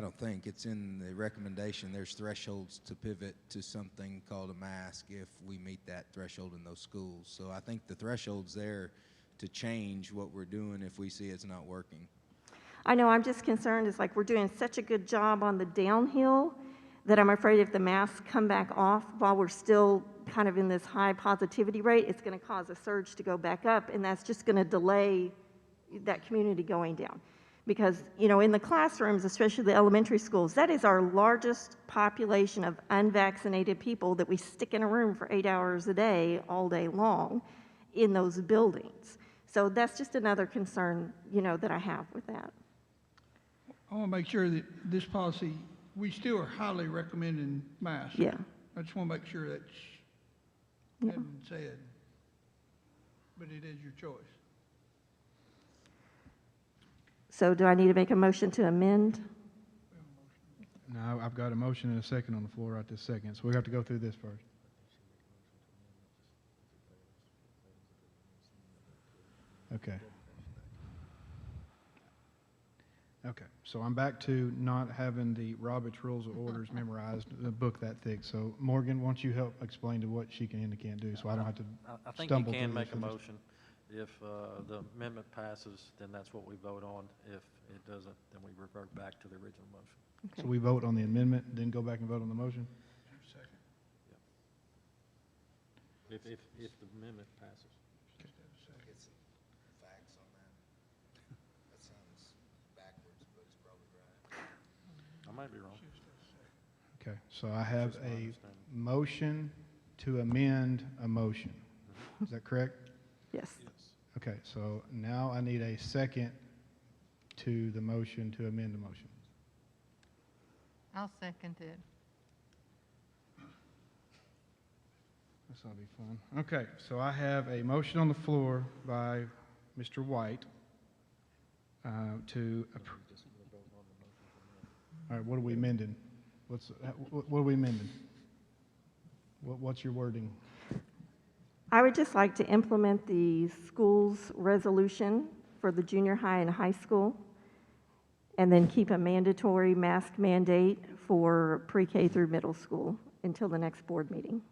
don't think, it's in the recommendation, there's thresholds to pivot to something called a mask if we meet that threshold in those schools. So I think the threshold's there to change what we're doing if we see it's not working. I know, I'm just concerned, it's like we're doing such a good job on the downhill that I'm afraid if the masks come back off while we're still kind of in this high positivity rate, it's going to cause a surge to go back up, and that's just going to delay that community going down. Because, in the classrooms, especially the elementary schools, that is our largest population of unvaccinated people that we stick in a room for 8 hours a day, all day long, in those buildings. So that's just another concern, that I have with that. I want to make sure that this policy, we still are highly recommending masks. Yeah. I just want to make sure that's been said, but it is your choice. So do I need to make a motion to amend? No, I've got a motion and a second on the floor right this second, so we have to go through this first. Okay. Okay, so I'm back to not having the Robert's Rules of Orders memorized, the book that thick. So Morgan, why don't you help explain to what she can and can't do, so I don't have to I think you stumble through can this make a for this. motion. If the amendment passes, then that's what we vote on. If it doesn't, then we revert back to the original motion. Okay. So we vote on the amendment, then go back and vote on the motion? If the amendment passes. Get some facts on that. That sounds backwards, but it's probably right. I might be wrong. Okay, so I have Just my a understanding. motion to amend a motion. Is that correct? Yes. Okay, so now I need a second to the motion to amend the motion. I'll second it. This ought to be fun. Okay, so I have a motion on the floor by Mr. White to, all right, what are we amending? What are we amending? What's your wording? I would just like to implement the school's resolution for the junior high and high school, and then keep a mandatory mask mandate for pre-K through middle school until the next board meeting.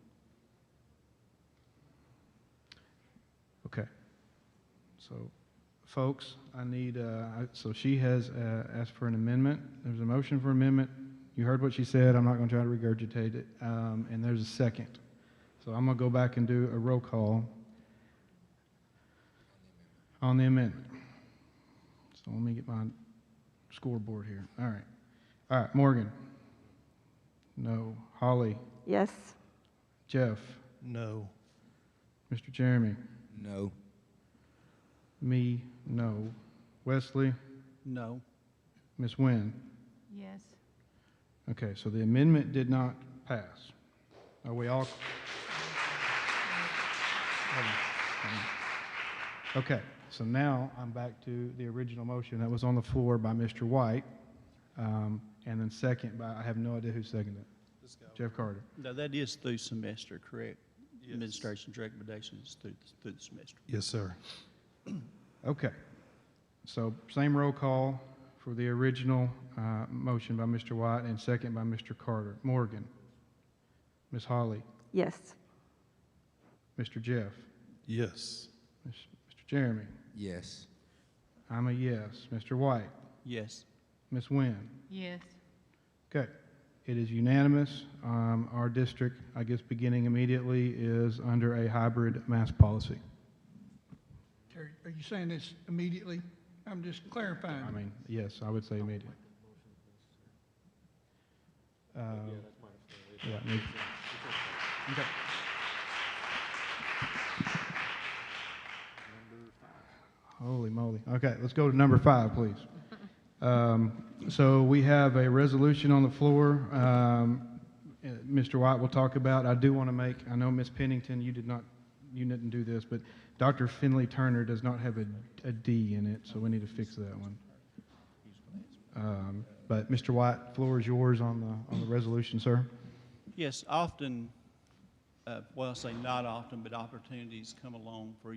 Okay. So, folks, I need, so she has asked for an amendment. There's a motion for amendment. You heard what she said. I'm not going to try to regurgitate it. And there's a second. So I'm going to go back and do a roll call on the amendment. So let me get my scoreboard here. All right. All right, Morgan. No. Holly. Yes. Jeff. No. Mr. Jeremy. No. Me, no. Wesley. No. Ms. Wynn. Yes. Okay, so the amendment did not pass. Are we all? Okay, so now I'm back to the original motion that was on the floor by Mr. White, and then second by, I have no idea who seconded it. Jeff Carter. Now, that is through semester, correct? Yes. Administration's recommendation is through the semester. Yes, sir. Okay, so same roll call for the original motion by Mr. White and second by Mr. Carter. Morgan. Ms. Holly. Yes. Mr. Jeff. Yes. Mr. Jeremy. Yes. I'm a yes. Mr. White. Yes. Ms. Wynn. Yes. Okay, it is unanimous. Our district, I guess beginning immediately, is under a hybrid mask policy. Terry, are you saying this immediately? I'm just clarifying. I mean, yes, I would say immediately. Yeah, me- okay. Holy moly. Okay, let's go to number 5, please. So we have a resolution on the floor. Mr. White will talk about. I do want to make, I know Ms. Pennington, you didn't do this, but Dr. Finley Turner does not have a D in it, so we need to fix that one. But Mr. White, floor is yours on the resolution, sir. Yes, often, well, I say not often, but opportunities come along for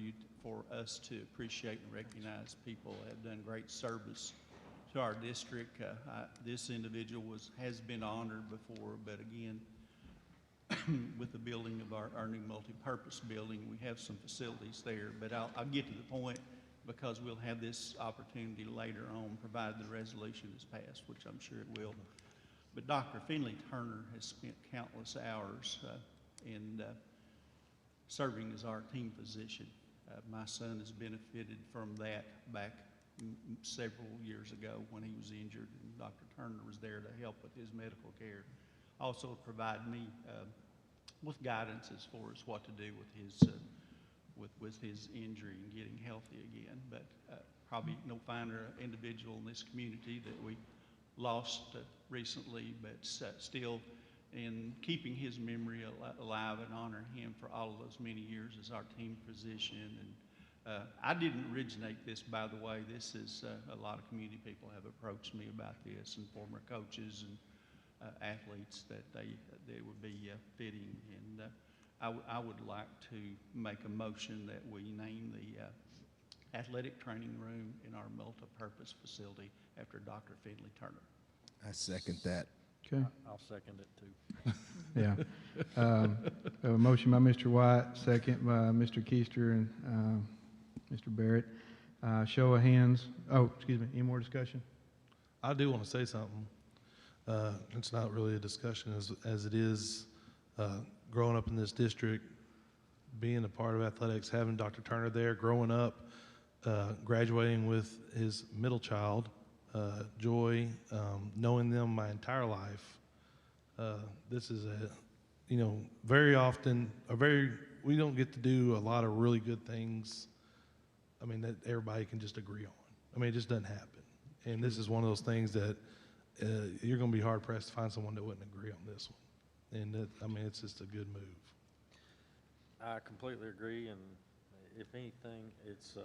us to appreciate and recognize people that have done great service to our district. This individual has been honored before, but again, with the building of our new multi-purpose building, we have some facilities there. But I'll get to the point because we'll have this opportunity later on, provided the resolution is passed, which I'm sure it will. But Dr. Finley Turner has spent countless hours in serving as our team physician. My son has benefited from that back several years ago when he was injured, and Dr. Turner was there to help with his medical care. Also provide me with guidance as far as what to do with his injury and getting healthy again. But probably no finer individual in this community that we lost recently, but still in keeping his memory alive and honor him for all of those many years as our team physician. And I didn't originate this, by the way. This is a lot of community people have approached me about this, and former coaches and athletes that they would be fitting. And I would like to make a motion that we name the athletic training room in our multipurpose facility after Dr. Finley Turner. I second that. Okay. I'll second it too. Yeah. We have a motion by Mr. White, second by Mr. Keister and Mr. Barrett. Show of hands. Oh, excuse me. Any more discussion? I do want to say something. It's not really a discussion as it is growing up in this district, being a part of athletics, having Dr. Turner there, growing up, graduating with his middle child, Joy, knowing them my entire life. This is very often, we don't get to do a lot of really good things, that everybody can just agree on. It just doesn't happen. And this is one of those things that you're going to be hard pressed to find someone that wouldn't agree on this one. And it's just a good move. I completely agree, and if anything, it's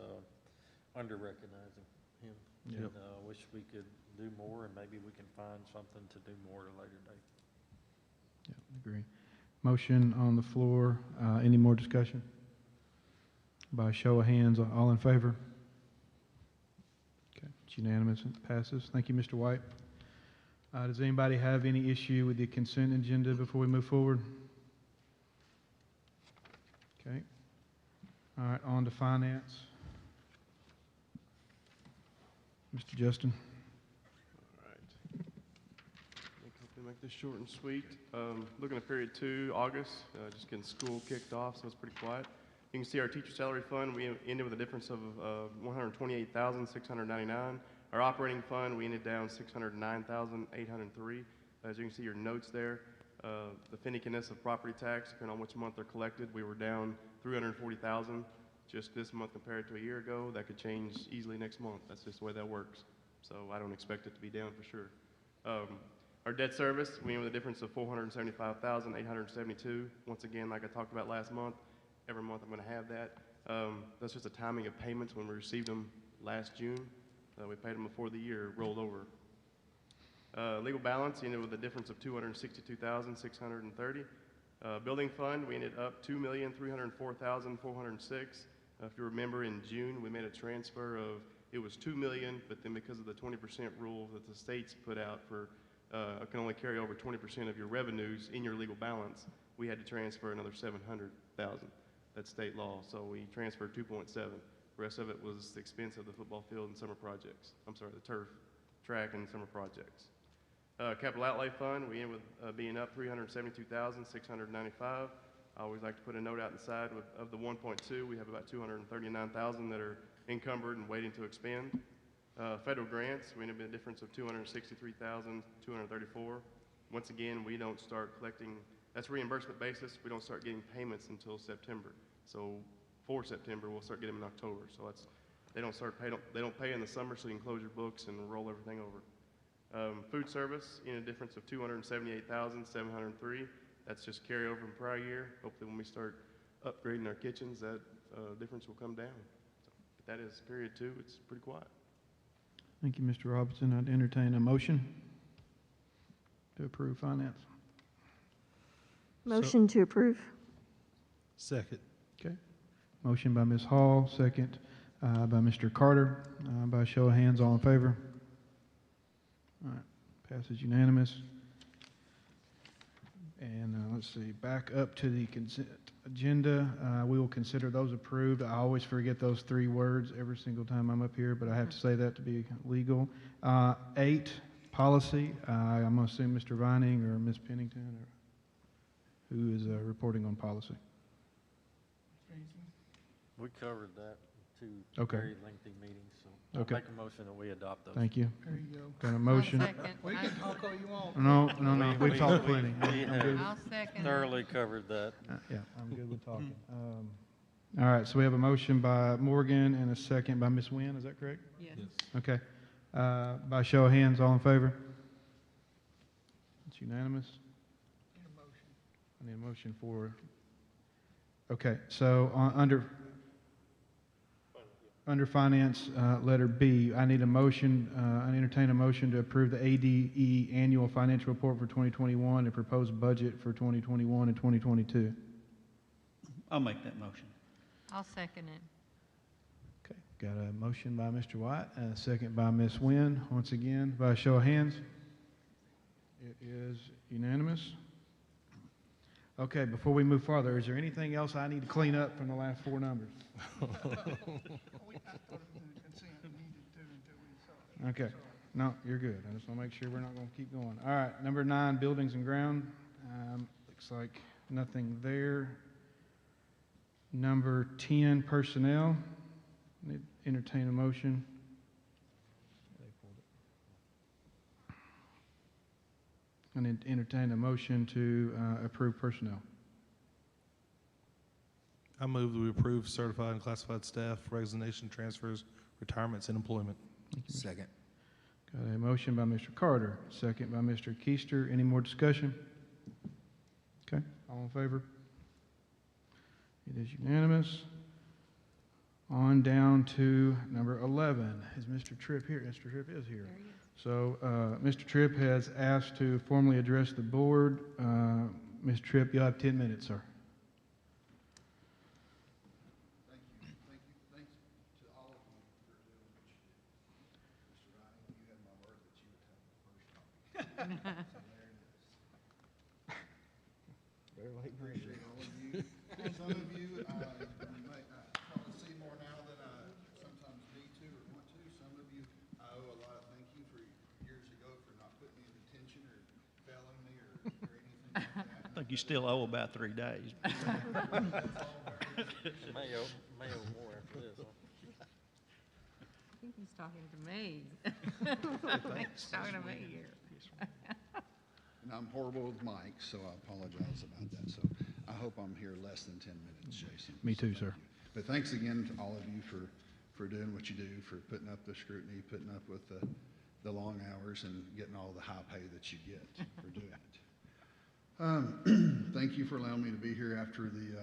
under-recognizing him. Yep. And wish we could do more, and maybe we can find something to do more at a later date. Yeah, agree. Motion on the floor. Any more discussion? By show of hands, all in favor? Okay, it's unanimous. It passes. Thank you, Mr. White. Does anybody have any issue with the consent agenda before we move forward? Okay. All right, on to finance. Mr. Justin. All right. I think hopefully make this short and sweet. Looking at period 2, August, just getting school kicked off, so it's pretty quiet. You can see our teacher salary fund, we ended with a difference of $128,699. Our operating fund, we ended down $609,803. As you can see your notes there, the finickiness of property tax, depending on which month they're collected, we were down $340,000 just this month compared to a year ago. That could change easily next month. That's just the way that works. So I don't expect it to be down for sure. Our debt service, we ended with a difference of $475,872. Once again, like I talked about last month, every month I'm going to have that. That's just a timing of payments when we received them last June. We paid them before the year rolled over. Legal balance ended with a difference of $262,630. Building fund, we ended up $2,304,406. If you remember, in June we made a transfer of, it was $2 million, but then because of the 20% rule that the states put out for can only carry over 20% of your revenues in your legal balance, we had to transfer another $700,000. That's state law, so we transferred 2.7. The rest of it was the expense of the football field and summer projects. I'm sorry, the turf, track, and summer projects. Capital outlay fund, we ended with being up $372,695. I always like to put a note out inside of the 1.2. We have about $239,000 that are encumbered and waiting to expend. Federal grants, we ended with a difference of $263,234. Once again, we don't start collecting. That's reimbursement basis. We don't start getting payments until September. So for September, we'll start getting them in October. So they don't pay in the summer, so you can close your books and roll everything over. Food service in a difference of $278,703. That's just carryover from prior year. Hopefully when we start upgrading our kitchens, that difference will come down. So, but that is period 2. It's pretty quiet. Thank you, Mr. Robinson. I'd entertain a motion to approve finance. Motion to approve. Second. Okay. Motion by Ms. Hall, second by Mr. Carter. By show of hands, all in favor? All right, passes unanimous. And let's see, back up to the consent agenda. We will consider those approved. I always forget those 3 words every single time I'm up here, but I have to say that to be legal. 8, policy. I'm going to assume Mr. Vining or Ms. Pennington, or who is reporting on policy. We covered that in 2 Okay. very lengthy meetings, so I'll Okay. make a motion that we adopt those. Thank you. There you go. Got a motion? We can talk all you want. No, we've talked plenty. We I'm good. I'll second. thoroughly covered that. Yeah, I'm good with talking. All right, so we have a motion by Morgan and a second by Ms. Wynn, is that correct? Yes. Okay. By show of hands, all in favor? It's unanimous. I need a motion for, okay, so under finance, letter B, I need a motion, I entertain a motion to approve the ADE annual financial report for 2021 and proposed budget for 2021 and 2022. I'll make that motion. I'll second it. Okay, Got a motion by Mr. White and a second by Ms. Wynn. Once again, by a show of hands. It is unanimous. Okay, before we move farther, is there anything else I need to clean up from the last four numbers? Okay, no, you're good. I just want to make sure we're not going to keep going. All right, number 9, buildings and ground. Looks like nothing there. Number 10, personnel. Need to entertain a motion. I need to entertain a motion to approve personnel. I move that we approve certified and classified staff, resignation, transfers, retirements, and employment. Second. Got a motion by Mr. Carter, second by Mr. Keister. Any more discussion? Okay, all in favor? It is unanimous. On down to number 11. Is Mr. Tripp here? Mr. Tripp is here. There he is. So Mr. Tripp has asked to formally address the board. Mr. Tripp, you'll have 10 minutes, sir. Thanks to all of you for doing what you did. Mr. Ronnie, you had my word that you would have the first copy. So there it is. Better late than Appreciate all of you. Some of you, you might probably see more now than I sometimes need to or want to. Some of you, I owe a lot of thank you for years ago for not putting me in detention or failing me or anything like that. I think you still owe about 3 days. Mayo more after this, huh? I think he's talking to me. He's talking to me here. And I'm horrible with mics, so I apologize about that. So I hope I'm here less than 10 minutes, Jason. Me too, sir. But thanks again to all of you for doing what you do, for putting up the scrutiny, putting up with the long hours, and getting all the high pay that you get for doing it. Thank you for allowing me to be here after the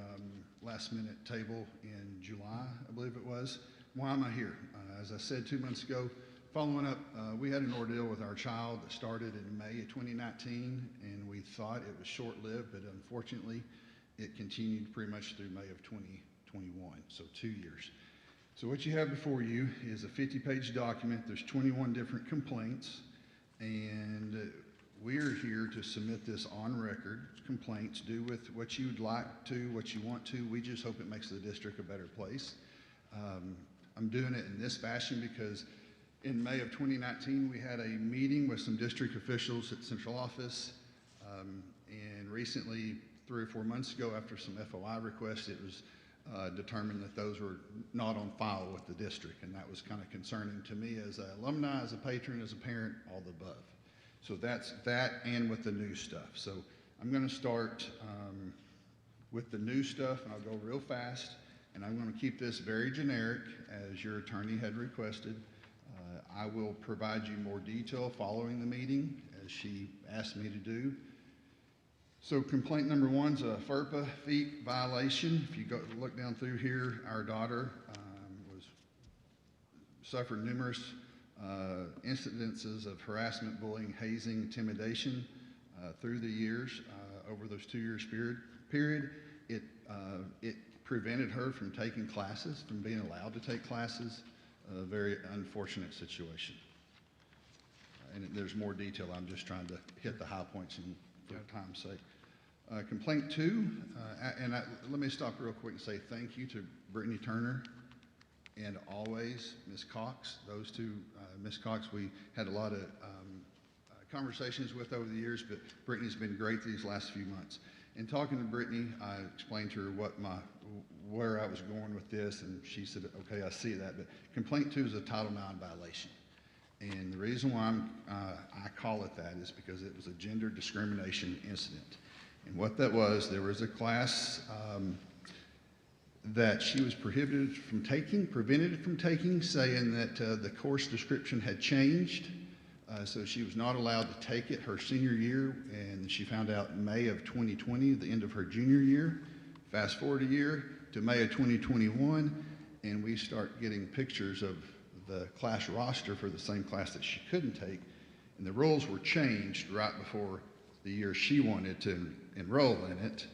last-minute table in July, I believe it was. Why am I here? As I said 2 months ago, following up, we had an ordeal with our child that started in May of 2019, and we thought it was short-lived, but unfortunately, it continued pretty much through May of 2021, so 2 years. So what you have before you is a 50-page document. There's 21 different complaints, and we're here to submit this on record. Complaints, do with what you'd like to, what you want to. We just hope it makes the district a better place. I'm doing it in this fashion because in May of 2019, we had a meeting with some district officials at central office, and recently, 3 or 4 months ago, after some FOI requests, it was determined that those were not on file with the district, and that was kind of concerning to me as an alumni, as a patron, as a parent, all the above. So that's that, and with the new stuff. So I'm going to start with the new stuff, and I'll go real fast, and I'm going to keep this very generic, as your attorney had requested. I will provide you more detail following the meeting, as she asked me to do. So complaint number 1 is a FERPA fee violation. If you go look down through here, our daughter suffered numerous incidences of harassment, bullying, hazing, intimidation through the years. Over those 2 years period, it prevented her from taking classes, from being allowed to take classes. A very unfortunate situation. And there's more detail. I'm just trying to hit the high points for time's sake. Complaint 2, let me stop real quick and say thank you to Brittany Turner and always Ms. Cox. Those two, Ms. Cox, we had a lot of conversations with over the years, but Brittany's been great these last few months. In talking to Brittany, I explained to her where I was going with this, and she said, okay, I see that, but complaint 2 is a Title IX violation. And the reason why I call it that is because it was a gender discrimination incident. And what that was, there was a class that she was prevented from taking, saying that the course description had changed. So she was not allowed to take it her senior year, and she found out in May of 2020, the end of her junior year. Fast forward a year to May of 2021, and we start getting pictures of the class roster for the same class that she couldn't take, and the rules were changed right before the year she wanted to enroll in it.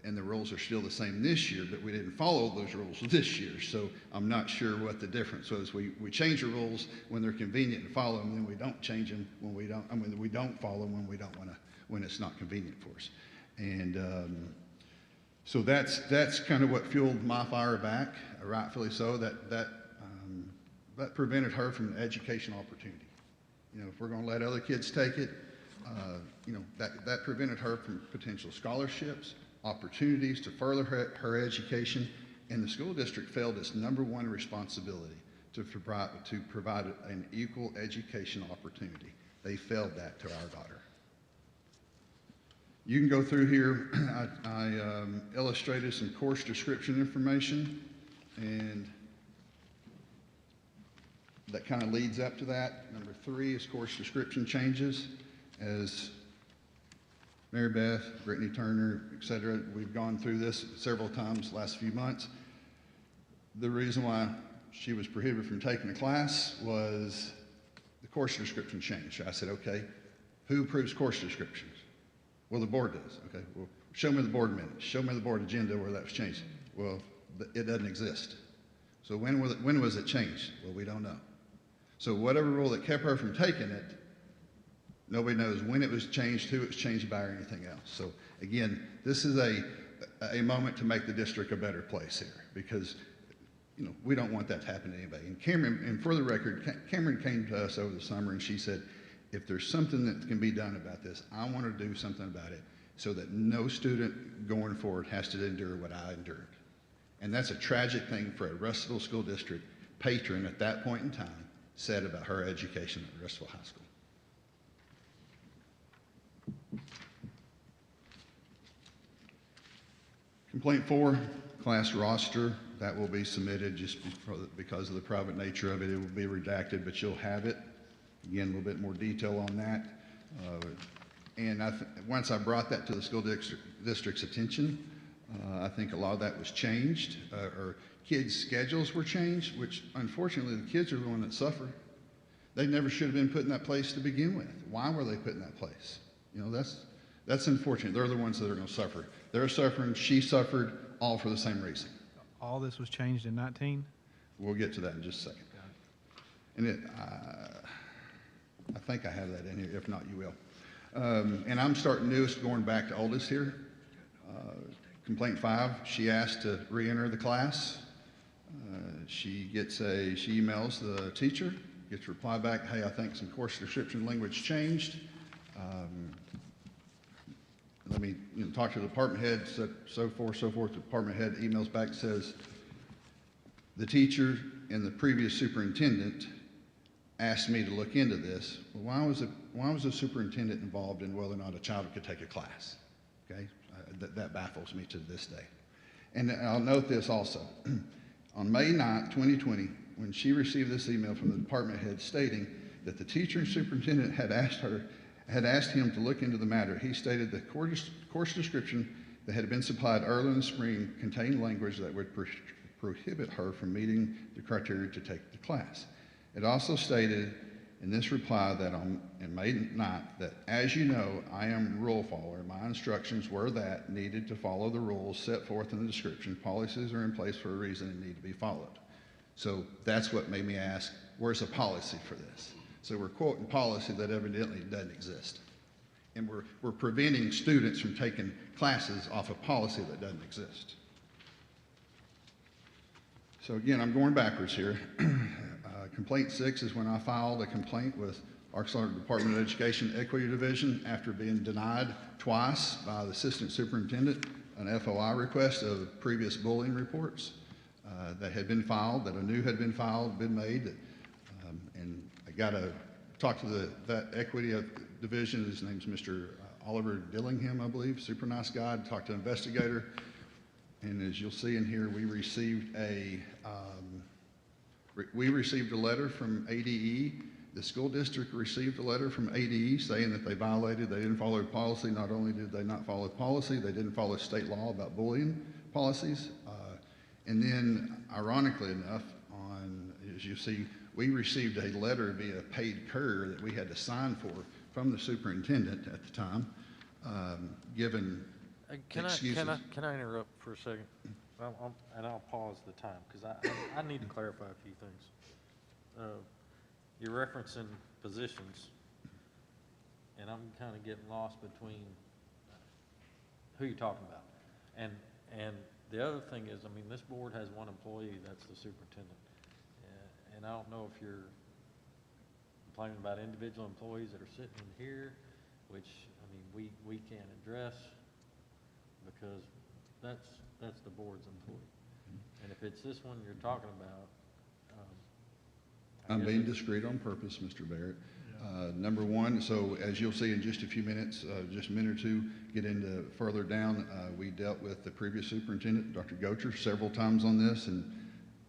and the rules are still the same this year, but we didn't follow those rules this year. So I'm not sure what the difference was. We change the rules when they're convenient and follow them, then we don't change them when we don't, we don't follow them when we don't want to, when it's not convenient for us. And so that's kind of what fueled my fire back, rightfully so, that prevented her from an educational opportunity. You know, if we're going to let other kids take it, you know, that prevented her from potential scholarships, opportunities to further her education, and the school district failed its #1 responsibility to provide an equal educational opportunity. They failed that to our daughter. You can go through here. I illustrated some course description information, and that kind of leads up to that. Number 3 is course description changes. As Mary Beth, Brittany Turner, et cetera, we've gone through this several times the last few months. The reason why she was prohibited from taking the class was the course description changed. I said, okay, who approves course descriptions? Well, the board does. Okay, well, show me the board minutes. Show me the board agenda where that was changed. Well, it doesn't exist. So when was it changed? Well, we don't know. So whatever rule that kept her from taking it, nobody knows when it was changed, who it was changed by, or anything else. So again, this is a moment to make the district a better place here, because you know, we don't want that to happen to anybody. And Cameron, and for the record, Cameron came to us over the summer and she said, if there's something that can be done about this, I want to do something about it so that no student going forward has to endure what I endured. And that's a tragic thing for a Russellville School District patron at that point in time said about her education at Russellville High School. Complaint 4, class roster. That will be submitted just because of the private nature of it. It will be redacted, but you'll have it. Again, a little bit more detail on that. And once I brought that to the school district's attention, I think a lot of that was changed, or kids' schedules were changed, which unfortunately the kids are the one that suffer. They never should have been put in that place to begin with. Why were they put in that place? You know, that's unfortunate. They're the ones that are going to suffer. They're suffering, she suffered, all for the same reason. All this was changed in 19? We'll get to that in just a second. And I think I have that in here. If not, you will. And I'm starting newest, going back to oldest here. Complaint 5, she asked to re-enter the class. She emails the teacher, gets a reply back, hey, I think some course description language changed. Let me talk to the department head, so forth. The department head emails back, says, the teacher and the previous superintendent asked me to look into this. Well, why was the superintendent involved in whether or not a child could take a class? Okay, that baffles me to this day. And I'll note this also. On May 9th, 2020, when she received this email from the department head stating that the teacher and superintendent had asked him to look into the matter, he stated the course description that had been supplied earlier in the spring contained language that would prohibit her from meeting the criteria to take the class. It also stated in this reply that on May 9th, that as you know, I am rule follower. My instructions were that needed to follow the rules set forth in the description. Policies are in place for a reason and need to be followed. So that's what made me ask, where's a policy for this? So we're quoting policy that evidently doesn't exist. And we're preventing students from taking classes off a policy that doesn't exist. So again, I'm going backwards here. Complaint 6 is when I filed a complaint with Arkansas Department of Education Equity Division after being denied twice by the assistant superintendent an FOI request of previous bullying reports that had been filed, that I knew had been filed, been made. And I got to talk to that equity division. His name's Mr. Oliver Dillingham, I believe, super nice guy. Talked to an investigator. And as you'll see in here, we received a letter from ADE. The school district received a letter from ADE saying that they didn't follow policy. Not only did they not follow policy, they didn't follow state law about bullying policies. And then, ironically enough, as you see, we received a letter via paid courier that we had to sign for from the superintendent at the time, given excuses. Can I interrupt for a second? And I'll pause the time, because I need to clarify a few things. You're referencing positions, and I'm kind of getting lost between who you're talking about. And the other thing is, I mean, this board has one employee, that's the superintendent. And I don't know if you're complaining about individual employees that are sitting in here, which, I mean, we can't address, because that's the board's employee. And if it's this one you're talking about, I'm being discreet on purpose, Mr. Barrett. Number one, so as you'll see in just a few minutes, just a minute or two, get into further down, we dealt with the previous superintendent, Dr. Gocher, several times on this, and,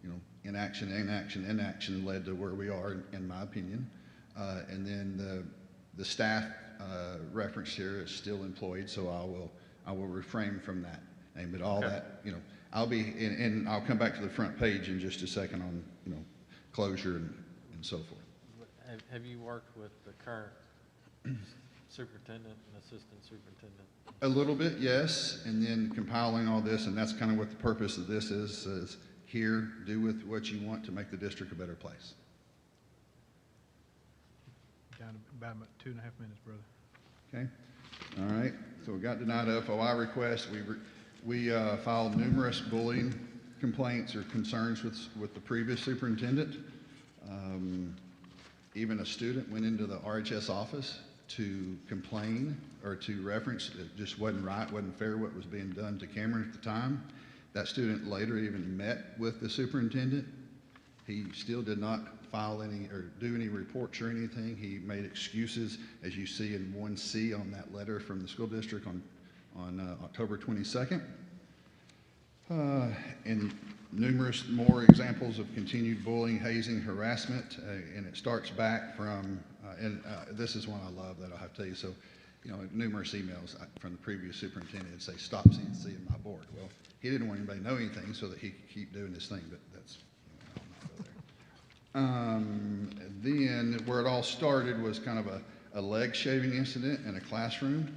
you know, inaction led to where we are, in my opinion. And then the staff reference here is still employed, so I will refrain from that name. But all that, you know, and I'll come back to the front page in just a second on, you know, closure and so forth. have you worked with the current superintendent and assistant superintendent? A little bit, yes, and then compiling all this, and that's kind of what the purpose of this is here, do with what you want to make the district a better place. Down to about 2.5 minutes, brother. Okay, all right, so we got denied FOI request. We filed numerous bullying complaints or concerns with the previous superintendent. Even a student went into the RHS office to complain or to reference it just wasn't right, wasn't fair what was being done to Cameron at the time. That student later even met with the superintendent. He still did not file any or do any reports or anything. He made excuses, as you see in 1C on that letter from the school district on October 22nd. And numerous more examples of continued bullying, hazing, harassment, and it starts back from, this is one I love that I'll have to tell you. So, you know, numerous emails from the previous superintendent that say, stop CNC in my board. Well, he didn't want anybody to know anything so that he could keep doing his thing, but that's, you know, I'll not go there. Then where it all started was kind of a leg shaving incident in a classroom.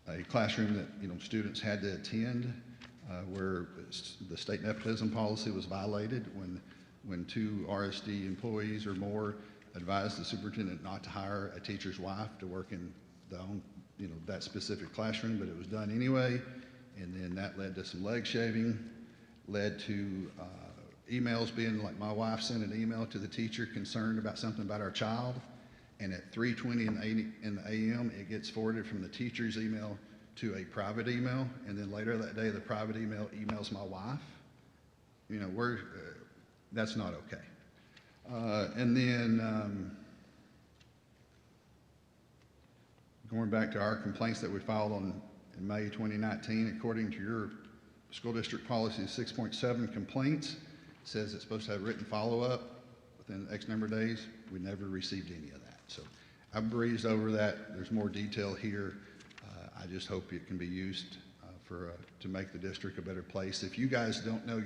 A classroom that, you know, students had to attend where the state nepotism policy was violated when 2 RSD employees or more advised the superintendent not to hire a teacher's wife to work in that specific classroom, but it was done anyway. And then that led to some leg shaving, led to emails being like, my wife sent an email to the teacher concerned about something about our child. And at 3:20 in the a.m., it gets forwarded from the teacher's email to a private email, and then later that day, the private email emails my wife. You know, that's not okay. And then going back to our complaints that we filed in May 2019, according to your school district policy 6.7 complaints, says it's supposed to have written follow-up within X number of days. We never received any of that. So I breezed over that. There's more detail here. I just hope it can be used to make the district a better place. If you guys don't know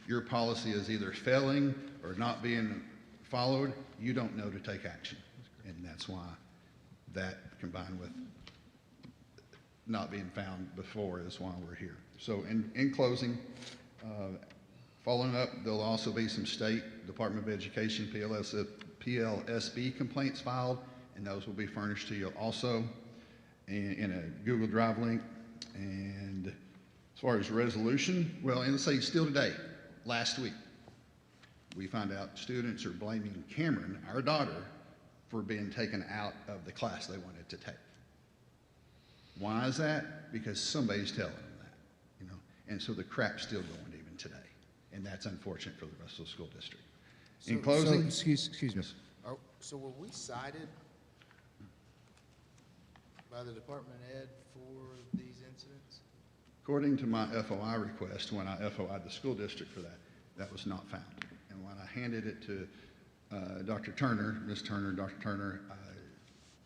your policy is either failing or not being followed, you don't know to take action. And that's why that combined with not being found before is why we're here. So in closing, following up, there'll also be some state Department of Education PLSB complaints filed, and those will be furnished to you also in a Google Drive link. And as far as resolution, well, and let's say still today, last week, we found out students are blaming Cameron, our daughter, for being taken out of the class they wanted to take. Why is that? Because somebody's telling them that, you know, and so the crap's still going even today, and that's unfortunate for the rest of the school district. In closing, excuse me. Yes. So were we cited by the Department of Ed for these incidents? According to my FOI request, when I FOI'd the school district for that, that was not found. And when I handed it to Dr. Turner, Ms. Turner, Dr. Turner,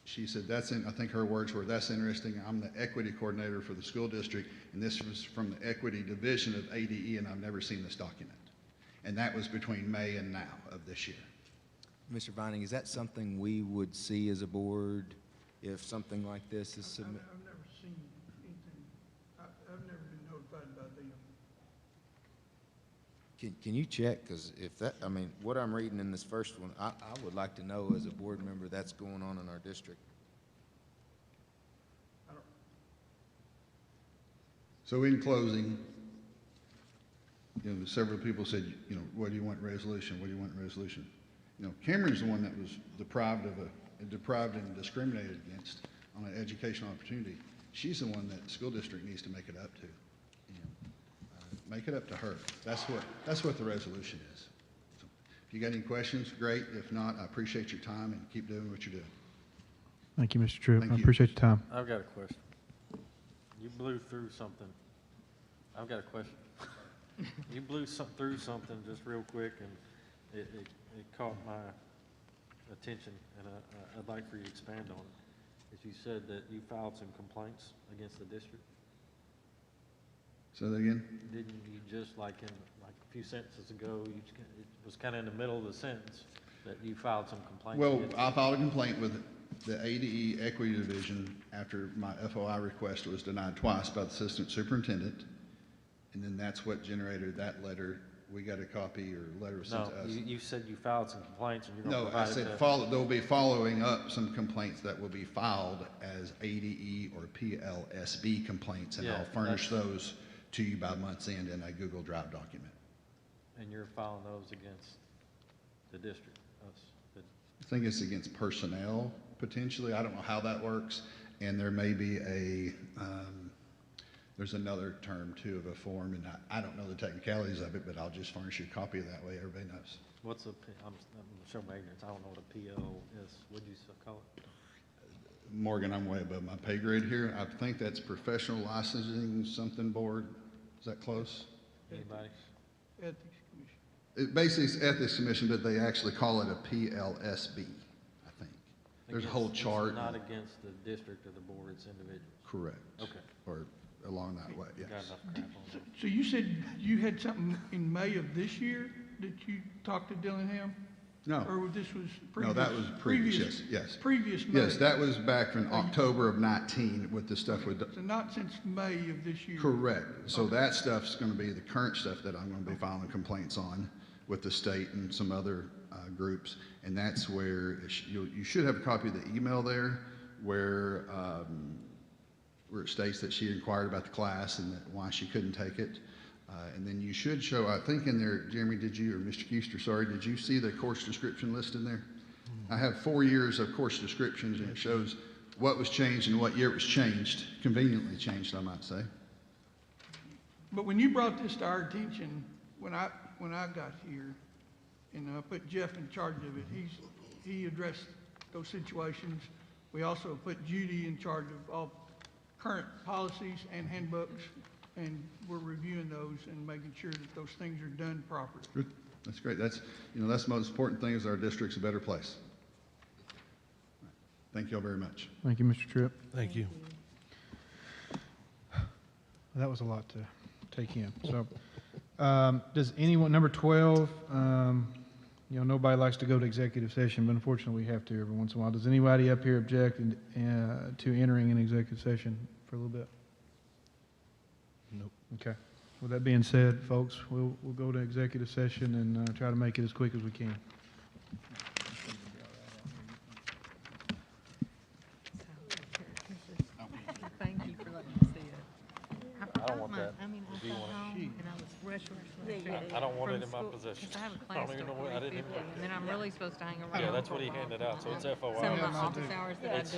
she said, I think her words were, that's interesting. I'm the equity coordinator for the school district, and this was from the equity division of ADE, and I've never seen this document. And that was between May and now of this year. Mr. Vining, is that something we would see as a board if something like this is submitted. I've never seen anything, I've never been notified by them. Can you check, because if that, I mean, what I'm reading in this first one, I would like to know as a board member that's going on in our district. So in closing, several people said, what do you want resolution? What do you want resolution? Cameron's the one that was deprived and discriminated against on an educational opportunity. She's the one that the school district needs to make it up to. Make it up to her. That's what the resolution is. So if you got any questions, great. If not, I appreciate your time and keep doing what you're doing. Thank you, Mr. Tripp. Thank I you. appreciate your time. I've got a question. You blew through something. I've got a question. You blew through something just real quick, and it caught my attention, and I'd like for you to expand on it. As you said that you filed some complaints against the district. Say that again? Didn't you just like a few sentences ago, it was kind of in the middle of the sentence that you filed some complaints? Well, against I filed a complaint with the ADE Equity Division after my FOI request was denied twice by the assistant superintendent. And then that's what generated that letter. We got a copy or letter sent to us. No, you said you filed some complaints and you're going to No, I provide it said to... they'll be following up some complaints that will be filed as ADE or PLSB complaints, and Yeah, I'll furnish those to you by month's end in a Google Drive document. And you're filing those against the district, us? I think it's against personnel, potentially. I don't know how that works. And there may be there's another term too of a form, and I don't know the technicalities of it, but I'll just furnish you a copy of that way everybody knows. What's I'm showing my ignorance. I don't know what a PO is. What'd you call it? Morgan, I'm way above my pay grade here. I think that's Professional Licensing something board. Is that close? Anybody? Ethics Commission. It basically is Ethics Commission, but they actually call it a PLSB, I think. There's a whole chart. It's not against the district or the board, it's individuals. Correct. Okay. Or along that way, yes. Got enough crap on it. So you said you had something in May of this year that you talked to Dillingham? No. Or this was previous? No, that was previous, yes. Previous May? Yes, that was back in October of 19 with the stuff with. So not since May of this year? Correct. So that stuff's going to be the current stuff that I'm going to be filing complaints on with the state and some other groups. And that's where you should have a copy of the email there where it states that she inquired about the class and that why she couldn't take it. And then you should show, I think in there, Jeremy, did you, or Mr. Keister, sorry, did you see the course description list in there? I have 4 years of course descriptions, and it shows what was changed and what year it was changed, conveniently changed, I might say. But when you brought this to our attention, when I got here, and I put Jeff in charge of it, he addressed those situations. We also put Judy in charge of all current policies and handbooks, and we're reviewing those and making sure that those things are done properly. Good. That's great. That's the most important thing is our district's a better place. Thank you all very much. Thank you, Mr. Tripp. Thank you. That was a lot to take in. So, does anyone, number 12, nobody likes to go to executive session, but unfortunately we have to every once in a while. Does anybody up here object to entering an executive session for a little bit? Nope. Okay. With that being said, folks, we'll go to executive session and try to make it as quick as we can. Thank you for letting me see it. I don't want that. I mean, I Do you got want it? home and I was rush. I don't want it in my from school, possession. 'cause I have a I class don't even till know what, I didn't 3:50, even. and then I'm really supposed to hang around. Yeah, that's for what a he while. handed out, so it's FOI. Some of my office hours that I do.